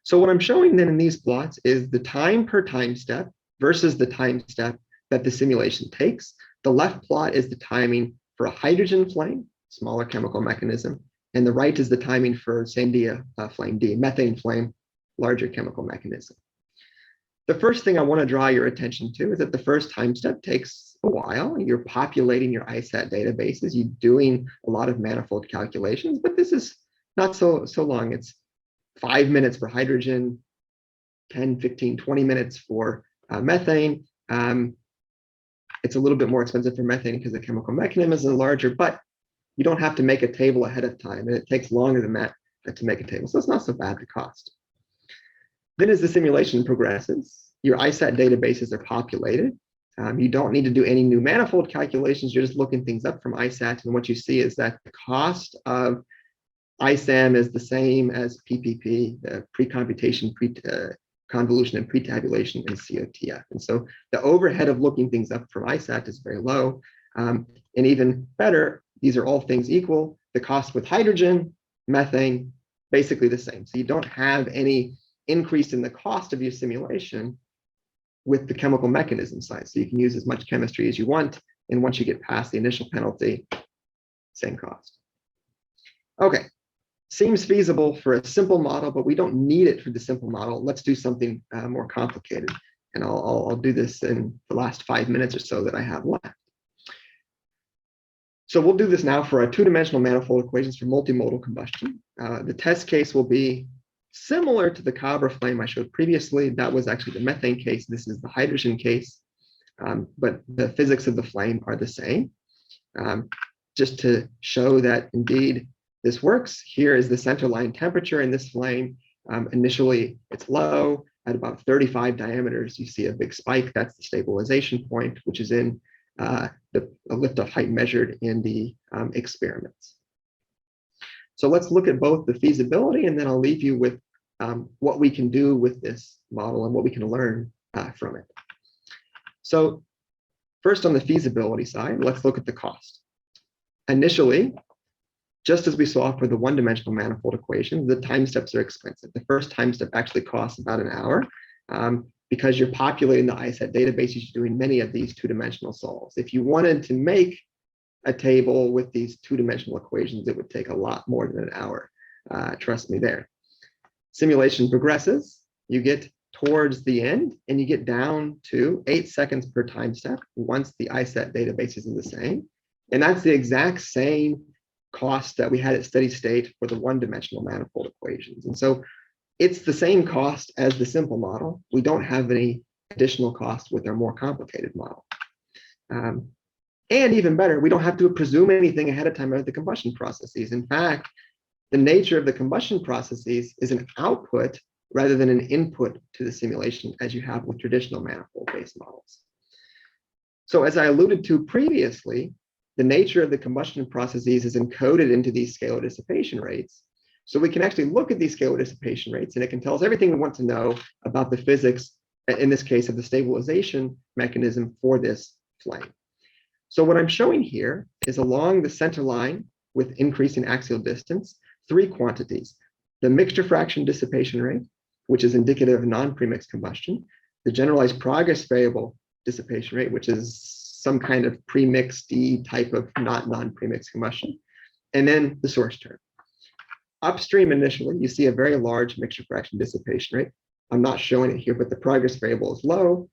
So what I'm showing then in these plots is the time per time step versus the time step that the simulation takes. The left plot is the timing for a hydrogen flame, smaller chemical mechanism, and the right is the timing for Sandia Flame D, methane flame, larger chemical mechanism. The first thing I want to draw your attention to is that the first time step takes a while. You're populating your ISAT databases, you're doing a lot of manifold calculations, but this is not so long. It's 5 minutes for hydrogen, 10, 15, 20 minutes for methane. It's a little bit more expensive for methane because the chemical mechanism is larger, but you don't have to make a table ahead of time, and it takes longer than that to make a table. So it's not so bad the cost. Then as the simulation progresses, your ISAT databases are populated. You don't need to do any new manifold calculations. You're just looking things up from ISAT. And what you see is that the cost of ISAM is the same as PPP, the pre-computation, convolution, and pretabulation in COTF. And so the overhead of looking things up from ISAT is very low. And even better, these are all things equal. The cost with hydrogen, methane, basically the same. So you don't have any increase in the cost of your simulation with the chemical mechanism side. So you can use as much chemistry as you want. And once you get past the initial penalty, same cost. Okay, seems feasible for a simple model, but we don't need it for the simple model. Let's do something more complicated. And I'll do this in the last 5 minutes or so that I have left. So we'll do this now for our 2-dimensional manifold equations for multimodal combustion. The test case will be similar to the Cobra flame I showed previously. That was actually the methane case. This is the hydrogen case. but the physics of the flame are the same. Just to show that indeed this works, here is the center line temperature in this flame. Initially, it's low. At about 35 diameters, you see a big spike. That's the stabilization point, which is in the liftoff height measured in the experiments. So let's look at both the feasibility, and then I'll leave you with what we can do with this model and what we can learn from it. So first, on the feasibility side, let's look at the cost. Initially, just as we saw for the one-dimensional manifold equation, the time steps are expensive. The first time step actually costs about an hour because you're populating the ISAT databases, you're doing many of these two-dimensional solves. If you wanted to make a table with these two-dimensional equations, it would take a lot more than an hour. Trust me there. Simulation progresses, you get towards the end, and you get down to 8 seconds per time step once the ISAT database is the same. And that's the exact same cost that we had at steady state for the one-dimensional manifold equations. And so it's the same cost as the simple model. We don't have any additional cost with our more complicated model. And even better, we don't have to presume anything ahead of time about the combustion processes. In fact, the nature of the combustion processes is an output rather than an input to the simulation, as you have with traditional manifold-based models. So as I alluded to previously, the nature of the combustion processes is encoded into these scalar dissipation rates. So we can actually look at these scalar dissipation rates, and it can tell us everything we want to know about the physics, in this case of the stabilization mechanism for this flame. So what I'm showing here is along the center line with increasing axial distance, 3 quantities: the mixture fraction dissipation rate, which is indicative of non-premixed combustion, the generalized progress variable dissipation rate, which is some kind of premixed type of not non-premixed combustion, and then the source term. Upstream initially, you see a very large mixture fraction dissipation rate. I'm not showing it here, but the progress variable is low.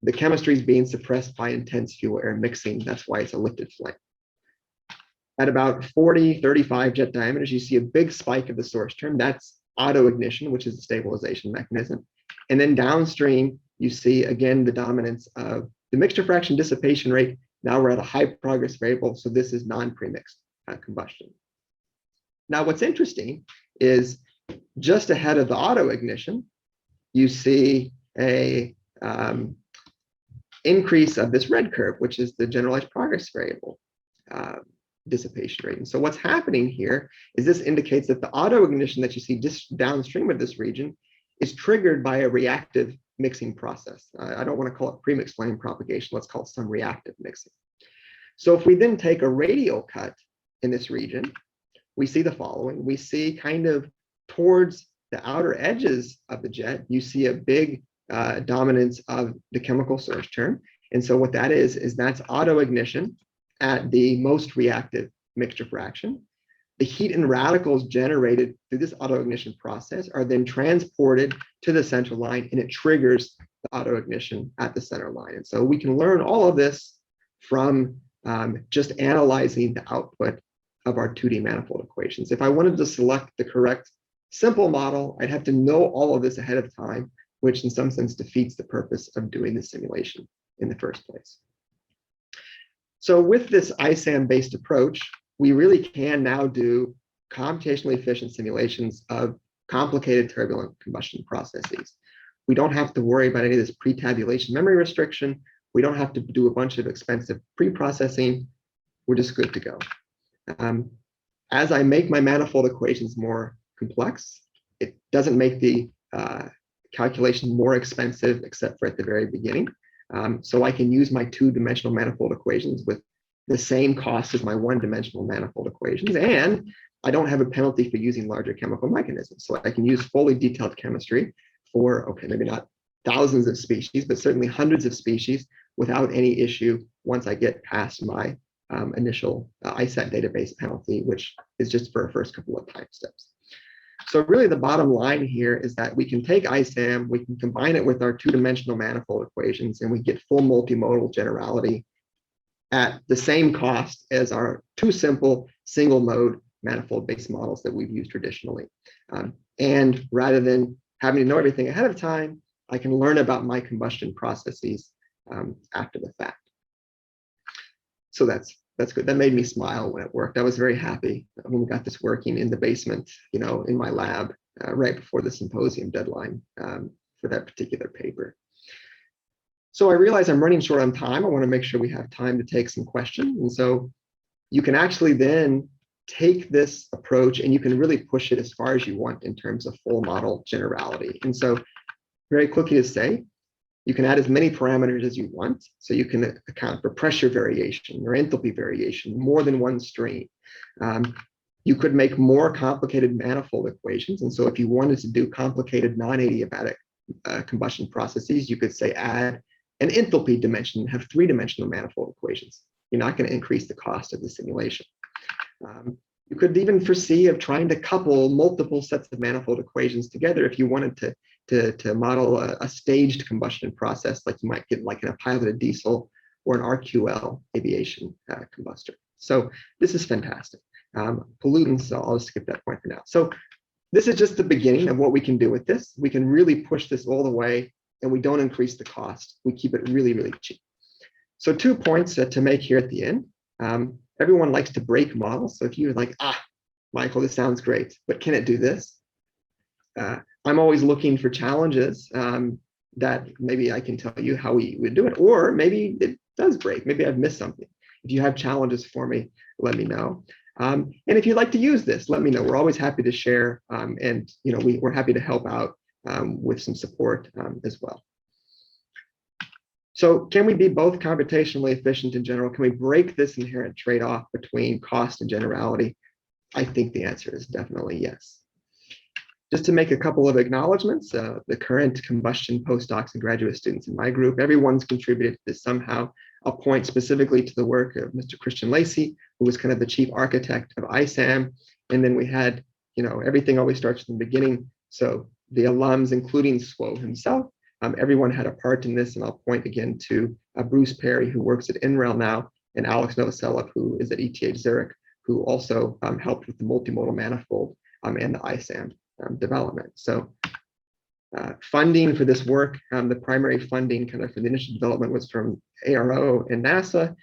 The chemistry is being suppressed by intense fuel air mixing. That's why it's a lifted flame. At about 40, 35 jet diameters, you see a big spike of the source term. That's auto ignition, which is the stabilization mechanism. And then downstream, you see again the dominance of the mixture fraction dissipation rate. Now we're at a high progress variable, so this is non-premixed combustion. Now what's interesting is just ahead of the auto ignition, you see a increase of this red curve, which is the generalized progress variable dissipation rate. And so what's happening here is this indicates that the auto ignition that you see just downstream of this region is triggered by a reactive mixing process. I don't want to call it premixed flame propagation. Let's call it some reactive mixing. So if we then take a radial cut in this region, we see the following. We see kind of towards the outer edges of the jet, you see a big dominance of the chemical source term. And so what that is that's auto ignition at the most reactive mixture fraction. The heat and radicals generated through this auto ignition process are then transported to the center line, and it triggers the auto ignition at the center line. And so we can learn all of this from just analyzing the output of our 2D manifold equations. If I wanted to select the correct simple model, I'd have to know all of this ahead of time, which in some sense defeats the purpose of doing the simulation in the first place. So with this ISAM-based approach, we really can now do computationally efficient simulations of complicated turbulent combustion processes. We don't have to worry about any of this pretabulation memory restriction. We don't have to do a bunch of expensive pre-processing. We're just good to go. As I make my manifold equations more complex, it doesn't make the calculation more expensive, except for at the very beginning. So I can use my 2-dimensional manifold equations with the same cost as my 1-dimensional manifold equations, and I don't have a penalty for using larger chemical mechanisms. So I can use fully detailed chemistry for, okay, maybe not thousands of species, but certainly hundreds of species without any issue once I get past my initial ISAT database penalty, which is just for a first couple of time steps. So really the bottom line here is that we can take ISAM, we can combine it with our 2-dimensional manifold equations, and we get full multimodal generality at the same cost as our 2 simple single mode manifold-based models that we've used traditionally. And rather than having to know everything ahead of time, I can learn about my combustion processes after the fact. So that's good. That made me smile when it worked. I was very happy when we got this working in the basement, in my lab right before the symposium deadline for that particular paper. So I realize I'm running short on time. I want to make sure we have time to take some questions. And so you can actually then take this approach and you can really push it as far as you want in terms of full model generality. And so very quickly to say, you can add as many parameters as you want. So you can account for pressure variation or enthalpy variation, more than one stream. You could make more complicated manifold equations. And so if you wanted to do complicated non-adiabatic combustion processes, you could say add an enthalpy dimension, have three-dimensional manifold equations. You're not going to increase the cost of the simulation. You could even foresee of trying to couple multiple sets of manifold equations together if you wanted to model a staged combustion process, like you might get like in a piloted diesel or an RQL aviation combustor. So this is fantastic. Pollutants, I'll just skip that point for now. So this is just the beginning of what we can do with this. We can really push this all the way and we don't increase the cost. We keep it really, really cheap. So 2 points to make here at the end. Everyone likes to break models. So if you're like, Michael, this sounds great, but can it do this? I'm always looking for challenges that maybe I can tell you how we would do it, or maybe it does break. Maybe I've missed something. If you have challenges for me, let me know. And if you'd like to use this, let me know. We're always happy to share, and we're happy to help out with some support as well. So can we be both computationally efficient in general? Can we break this inherent trade-off between cost and generality? I think the answer is definitely yes. Just to make a couple of acknowledgements, the current combustion postdocs and graduate students in my group, everyone's contributed to this somehow. I'll point specifically to the work of Mr. Christian Lacey, who was kind of the chief architect of ISAM. And then we had, everything always starts from the beginning. So the alums, including SWO himself, everyone had a part in this. And I'll point again to Bruce Perry, who works at NREL now, and Alex Novoselav, who is at ETH Zurich, who also helped with the multi-modal manifold and the ISAM development. So funding for this work, the primary funding kind of for the initial development was from ARO and NASA,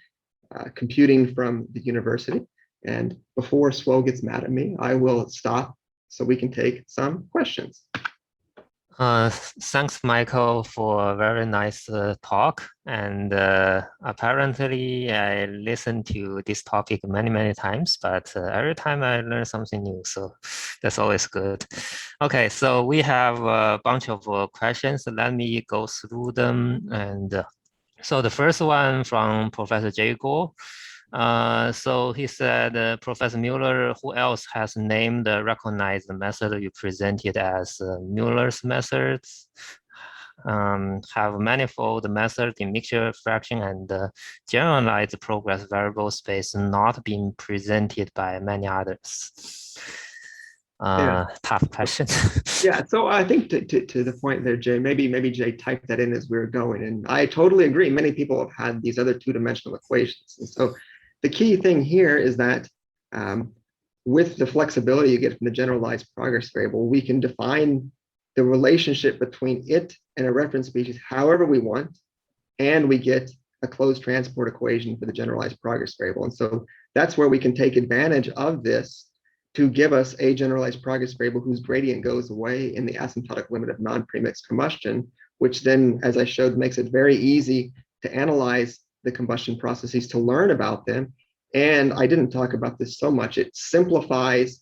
computing from the university. And before SWO gets mad at me, I will stop so we can take some questions. Thanks, Michael, for a very nice talk. And apparently, I listened to this topic many times, but every time I learn something new, so that's always good. Okay, so we have a bunch of questions. Let me go through them. And so the first one from Professor Jay Gore. So he said, Professor Mueller, who else has named the recognized method you presented as Mueller's methods? Have manifold method in mixture fraction and generalized progress variable space not been presented by many others? Tough question. Yeah, so I think to the point there, Jay, maybe Jay typed that in as we were going, and I totally agree. Many people have had these other two-dimensional equations, and so the key thing here is that with the flexibility you get from the generalized progress variable, we can define the relationship between it and a reference species however we want, and we get a closed transport equation for the generalized progress variable. And so that's where we can take advantage of this to give us a generalized progress variable whose gradient goes away in the asymptotic limit of non-premixed combustion, which then, as I showed, makes it very easy to analyze the combustion processes, to learn about them. And I didn't talk about this so much. It simplifies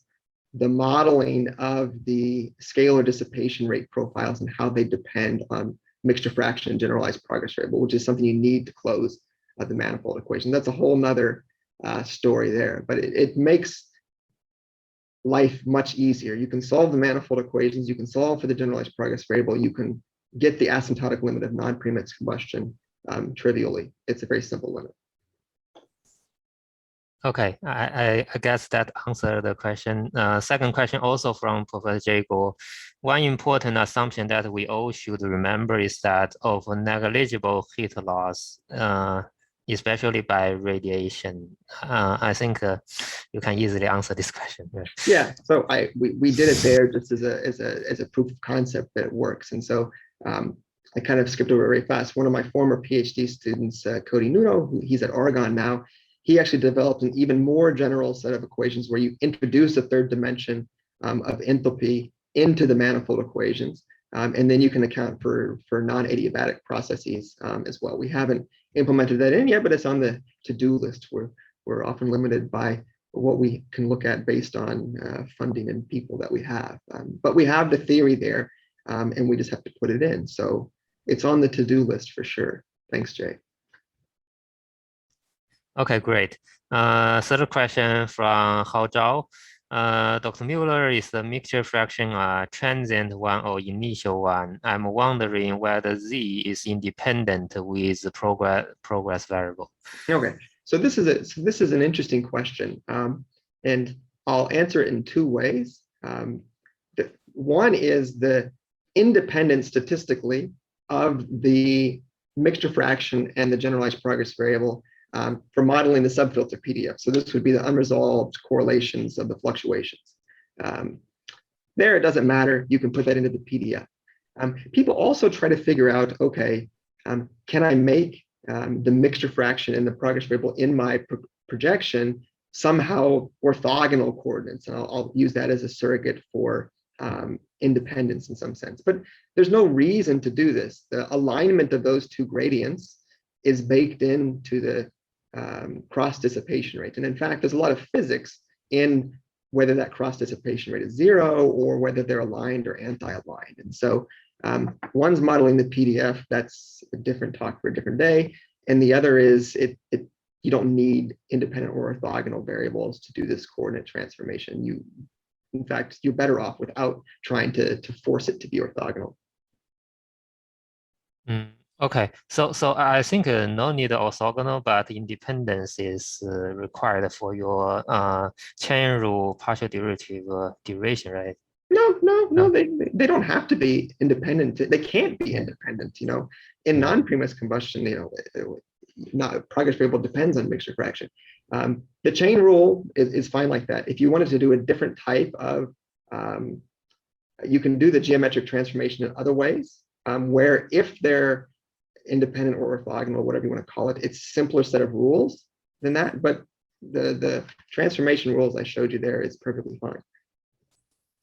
the modeling of the scalar dissipation rate profiles and how they depend on mixture fraction and generalized progress variable, which is something you need to close the manifold equation. That's a whole nother story there, but it makes life much easier. You can solve the manifold equations, you can solve for the generalized progress variable, you can get the asymptotic limit of non-premixed combustion trivially. It's a very simple limit. Okay, I guess that answered the question. Second question also from Professor Jay Gore. One important assumption that we all should remember is that of negligible heat loss, especially by radiation. I think you can easily answer this question. Yeah, so we did it there just as a proof of concept that it works. And so I kind of skipped over it very fast. One of my former PhD students, Cody Nuno, he's at Oregon now, he actually developed an even more general set of equations where you introduce a third dimension of enthalpy into the manifold equations. And then you can account for non-adiabatic processes as well. We haven't implemented that in yet, but it's on the to-do list. We're often limited by what we can look at based on funding and people that we have. But we have the theory there, and we just have to put it in. So it's on the to-do list for sure. Thanks, Jay. Okay, great. Third question from Hao Zhao. Dr. Mueller, is the mixture fraction a transient one or initial one? I'm wondering whether Z is independent with the progress variable. Okay, so this is an interesting question, and I'll answer it in two ways. One is the independence statistically of the mixture fraction and the generalized progress variable for modeling the subfilter PDF. So this would be the unresolved correlations of the fluctuations. There, it doesn't matter. You can put that into the PDF. People also try to figure out, okay, can I make the mixture fraction and the progress variable in my projection somehow orthogonal coordinates? And I'll use that as a surrogate for independence in some sense. But there's no reason to do this. The alignment of those two gradients is baked into the cross dissipation rate. And in fact, there's a lot of physics in whether that cross dissipation rate is 0 or whether they're aligned or anti-aligned. And so one's modeling the PDF, that's a different talk for a different day. And the other is you don't need independent or orthogonal variables to do this coordinate transformation. In fact, you're better off without trying to force it to be orthogonal. Okay, so I think no need orthogonal, but independence is required for your chain rule partial derivative derivation, right? No, they don't have to be independent. They can't be independent, In non-previous combustion, progress variable depends on mixture fraction. The chain rule is fine like that. If you wanted to do a different type of, you can do the geometric transformation in other ways, where if they're independent or orthogonal, whatever you want to call it, it's a simpler set of rules than that. But the transformation rules I showed you there is perfectly fine.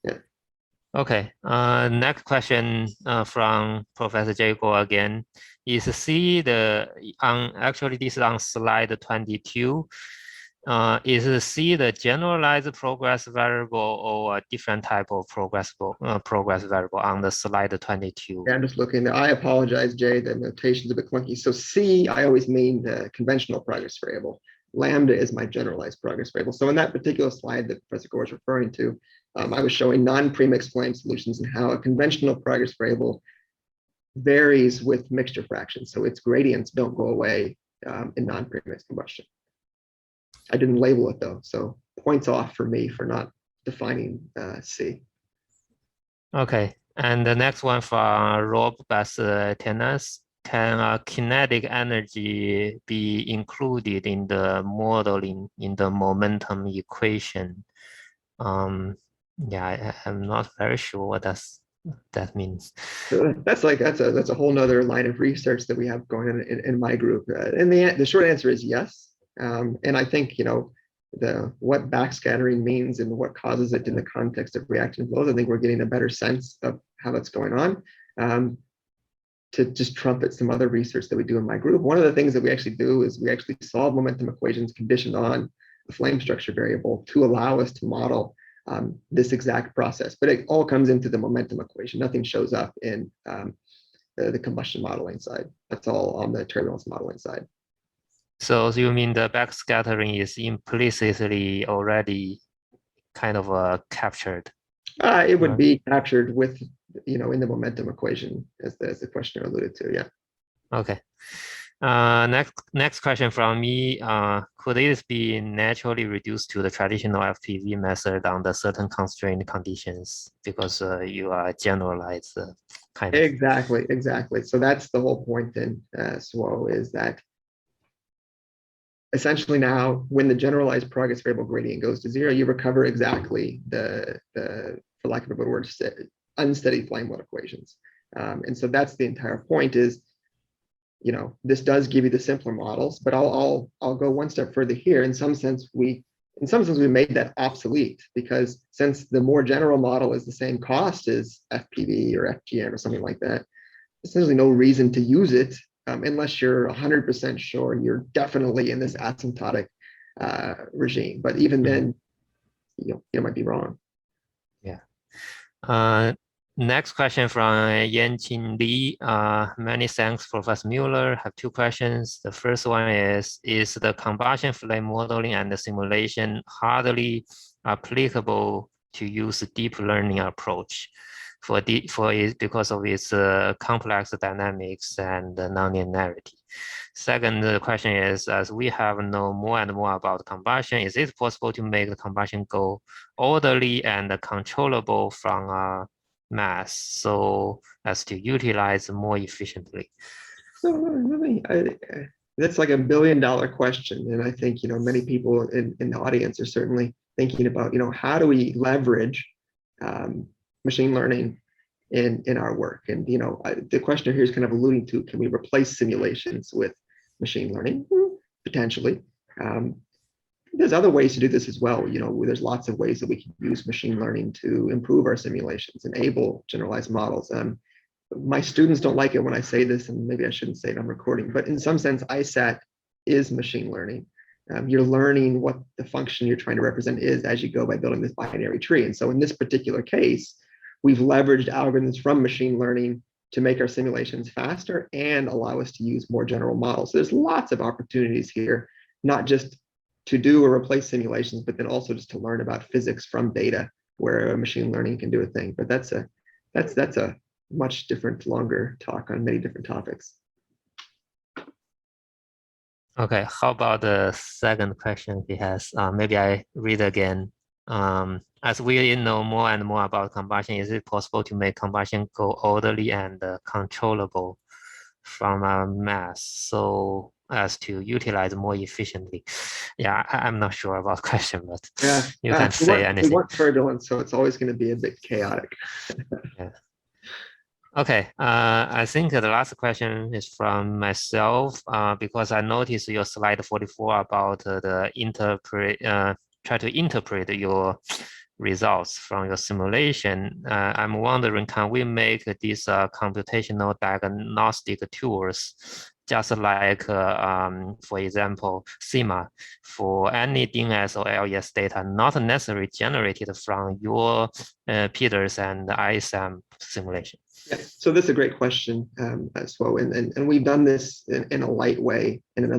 Yeah. Okay. Next question from Professor Jago again. Is C actually this is on slide 22. Is C the generalized progress variable or a different type of progress variable on the slide 22? Yeah, I'm just looking. I apologize, Jay. The notation's a bit clunky. So C, I always mean the conventional progress variable. Lambda is my generalized progress variable. So in that particular slide that Professor Gore is referring to, I was showing non-premix flame solutions and how a conventional progress variable varies with mixture fractions. So its gradients don't go away in non-premix combustion. I didn't label it though, so points off for me for not defining C. Okay, and the next one from Rob Bastenas. Can kinetic energy be included in the modeling in the momentum equation? Yeah, I'm not very sure what that means. That's a whole nother line of research that we have going on in my group. And the short answer is yes. And I think what backscattering means and what causes it in the context of reaction flows, I think we're getting a better sense of how that's going on. To just trumpet some other research that we do in my group, one of the things that we actually do is we actually solve momentum equations conditioned on a flame structure variable to allow us to model this exact process. But it all comes into the momentum equation. Nothing shows up in the combustion modeling side. That's all on the turbulence modeling side. So you mean the backscattering is implicitly already kind of captured? It would be captured with, in the momentum equation, as the questioner alluded to. Yeah. Okay. Next question from me. Could it be naturally reduced to the traditional FPV method under certain constrained conditions because you are generalized kind of? Exactly. So that's the whole point in SWO is that essentially now when the generalized progress variable gradient goes to 0, you recover exactly the for lack of a better word, unsteady flame mode equations. And so that's the entire point is, this does give you the simpler models, but I'll go one step further here. In some sense, we made that obsolete, because since the more general model is the same cost as FPV or FGM or something like that, there's essentially no reason to use it unless you're 100% sure you're definitely in this asymptotic regime. But even then, you might be wrong. Yeah. Next question from Yanqing Li. Many thanks, Professor Mueller. I have two questions. The first one is the combustion flame modeling and the simulation hardly applicable to use deep learning approach because of its complex dynamics and non-linearity? Second question is, as we have known more and more about combustion, is it possible to make the combustion go orderly and controllable from mass so as to utilize more efficiently? So that's like $1 billion question. And I think, many people in the audience are certainly thinking about, how do we leverage machine learning in our work? And, the questioner here is kind of alluding to, can we replace simulations with machine learning? Potentially. There's other ways to do this as well. There's lots of ways that we can use machine learning to improve our simulations, enable generalized models. My students don't like it when I say this, and maybe I shouldn't say it on recording, but in some sense, ISAT is machine learning. You're learning what the function you're trying to represent is as you go by building this binary tree. And so in this particular case, we've leveraged algorithms from machine learning to make our simulations faster and allow us to use more general models. So there's lots of opportunities here, not just to do or replace simulations, but then also just to learn about physics from data where machine learning can do a thing. But that's a much different, longer talk on many different topics. Okay, how about the second question he has? Maybe I read again. As we know more and more about combustion, is it possible to make combustion go orderly and controllable from a mass so as to utilize more efficiently? Yeah, I'm not sure about the question, but yeah, you can say anything. We want turbulence, so it's always going to be a bit chaotic. Yeah. Okay, I think the last question is from myself because I noticed your slide 44 about try to interpret your results from your simulation. I'm wondering, can we make these computational diagnostic tools just like, for example, SEMA for any DNS or LES data not necessarily generated from your Peters and ISAM simulation? Yeah, so this is a great question as well, and we've done this in a light way in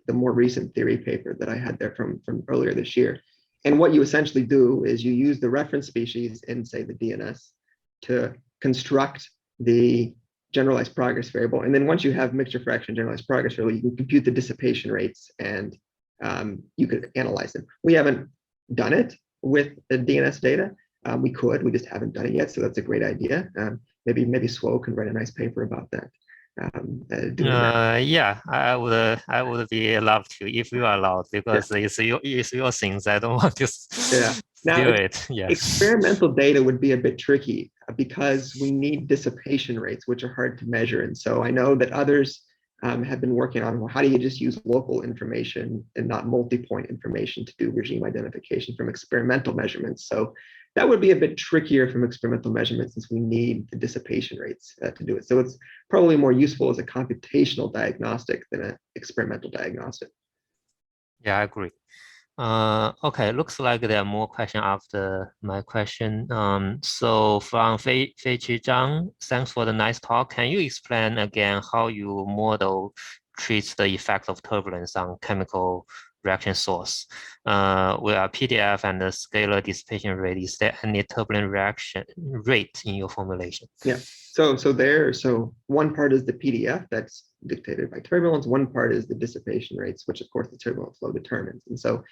the more recent theory paper that I had there from earlier this year. And what you essentially do is you use the reference species in, say, the DNS to construct the generalized progress variable, and then once you have mixture fraction generalized progress variable, you can compute the dissipation rates and you could analyze them. We haven't done it with the DNS data. We just haven't done it yet. So that's a great idea. Maybe Swo can write a nice paper about that. Yeah, I would be allowed to if you are allowed, because it's your things. I don't want to do it. Yeah. Experimental data would be a bit tricky because we need dissipation rates, which are hard to measure. And so I know that others have been working on, well, how do you just use local information and not multi-point information to do regime identification from experimental measurements? So that would be a bit trickier from experimental measurements since we need the dissipation rates to do it. So it's probably more useful as a computational diagnostic than an experimental diagnostic. Yeah, I agree. Okay, looks like there are more questions after my question. So from Feiqi Zhang, thanks for the nice talk. Can you explain again how your model treats the effect of turbulence on chemical reaction source? With a PDF and the scalar dissipation rate, is there any turbulent reaction rate in your formulation? Yeah, so one part is the PDF that's dictated by turbulence. One part is the dissipation rates, which of course the turbulent flow determines. And so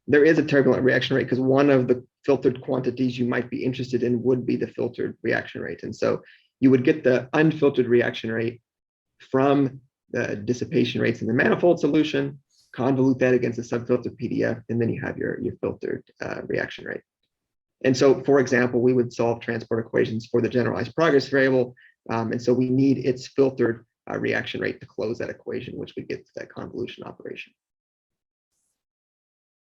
there is a turbulent reaction rate because one of the filtered quantities you might be interested in would be the filtered reaction rate. And so you would get the unfiltered reaction rate from the dissipation rates in the manifold solution, convolute that against a subfiltered PDF, and then you have your filtered reaction rate. And so, for example, we would solve transport equations for the generalized progress variable. And so we need its filtered reaction rate to close that equation, which we get to that convolution operation.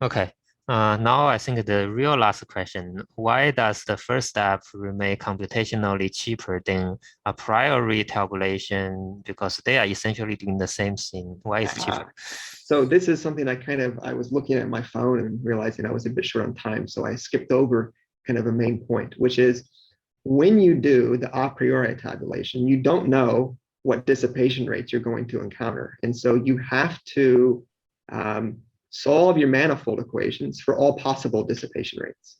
Okay. Now I think the real last question, why does the first step remain computationally cheaper than a priori tabulation? Because they are essentially doing the same thing. Why is it cheaper? So this is something I was looking at my phone and realizing I was a bit short on time. So I skipped over kind of a main point, which is when you do the a priori tabulation, you don't know what dissipation rates you're going to encounter. And so you have to solve your manifold equations for all possible dissipation rates.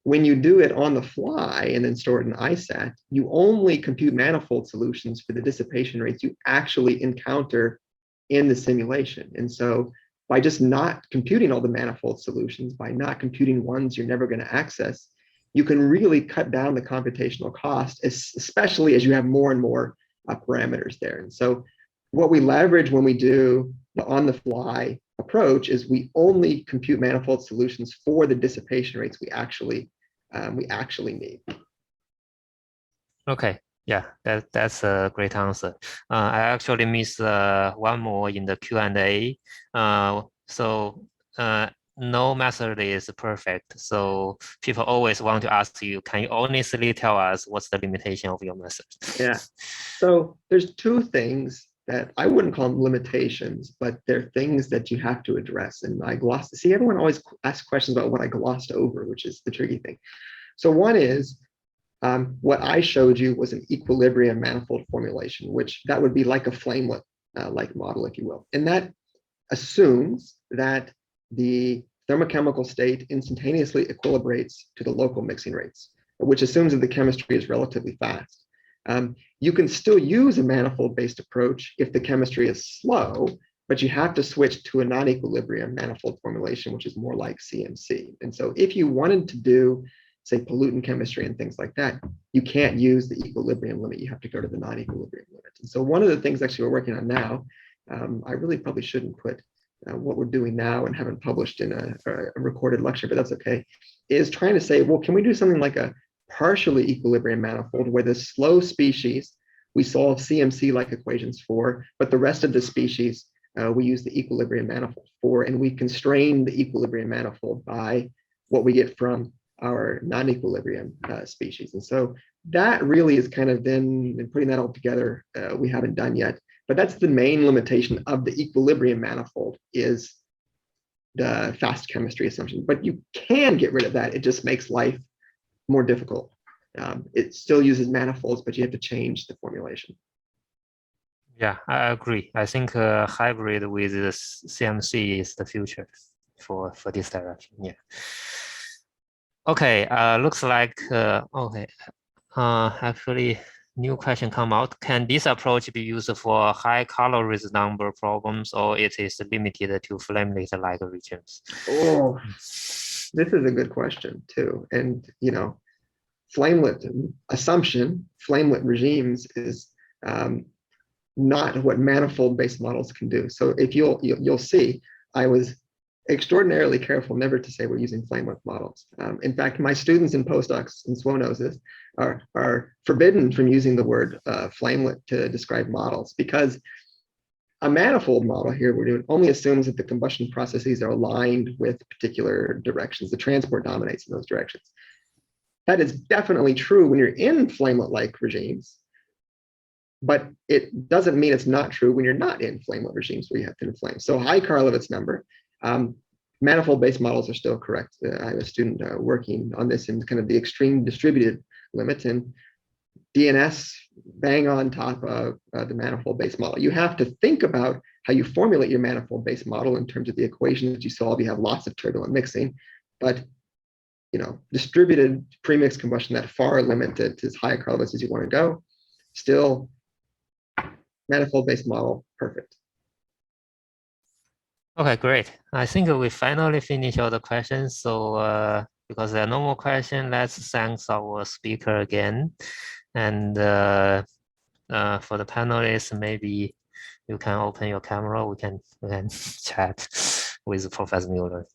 When you do it on the fly and then store it in ISAT, you only compute manifold solutions for the dissipation rates you actually encounter in the simulation. And so by just not computing all the manifold solutions, by not computing ones you're never going to access, you can really cut down the computational cost, especially as you have more and more parameters there. And so what we leverage when we do the on-the-fly approach is we only compute manifold solutions for the dissipation rates we actually need. Okay. Yeah, that's a great answer. I actually missed one more in the Q&A. No method is perfect. So people always want to ask you, can you honestly tell us what's the limitation of your method? Yeah. So there's two things that I wouldn't call them limitations, but they're things that you have to address. And I glossed. See, everyone always asks questions about what I glossed over, which is the tricky thing. So one is, what I showed you was an equilibrium manifold formulation, which that would be like a flamelet like model, if you will. And that assumes that the thermochemical state instantaneously equilibrates to the local mixing rates, which assumes that the chemistry is relatively fast. You can still use a manifold-based approach if the chemistry is slow, but you have to switch to a non-equilibrium manifold formulation, which is more like CMC. And so if you wanted to do, say, pollutant chemistry and things like that, you can't use the equilibrium limit. You have to go to the non-equilibrium limit. And so one of the things actually we're working on now, I really probably shouldn't put what we're doing now and haven't published in a recorded lecture, but that's okay, is trying to say, well, can we do something like a partially equilibrium manifold where the slow species we solve CMC-like equations for, but the rest of the species we use the equilibrium manifold for, and we constrain the equilibrium manifold by what we get from our non-equilibrium species. And so that really is kind of then, and putting that all together, we haven't done yet. But that's the main limitation of the equilibrium manifold, is the fast chemistry assumption. But you can get rid of that. It just makes life more difficult. It still uses manifolds, but you have to change the formulation. Yeah, I agree. I think hybrid with the CMC is the future for this direction. Yeah. Okay. Looks like okay. Actually, new question come out. Can this approach be used for high calories number problems, or it is limited to flamelet-like regions? Oh, this is a good question too. And flamelet assumption, flamelet regimes is not what manifold-based models can do. So if you'll see, I was extraordinarily careful never to say we're using flamelet models. In fact, my students and postdocs, and SWO knows this, are forbidden from using the word flamelet to describe models, because a manifold model here we're doing only assumes that the combustion processes are aligned with particular directions. The transport dominates in those directions. That is definitely true when you're in flamelet-like regimes, but it doesn't mean it's not true when you're not in flamelet regimes where you have thin flame. So high Karlovitz number, manifold-based models are still correct. I have a student working on this in kind of the extreme distributed limit, and DNS bang on top of the manifold-based model. You have to think about how you formulate your manifold-based model in terms of the equation that you solve. You have lots of turbulent mixing, but distributed premix combustion, that far limited to as high a Karlovitz as you want to go, still manifold-based model, perfect. Okay, great. I think we finally finished all the questions. So because there are no more questions, let's thank our speaker again. And for the panelists, maybe you can open your camera. We can chat with Professor Mueller.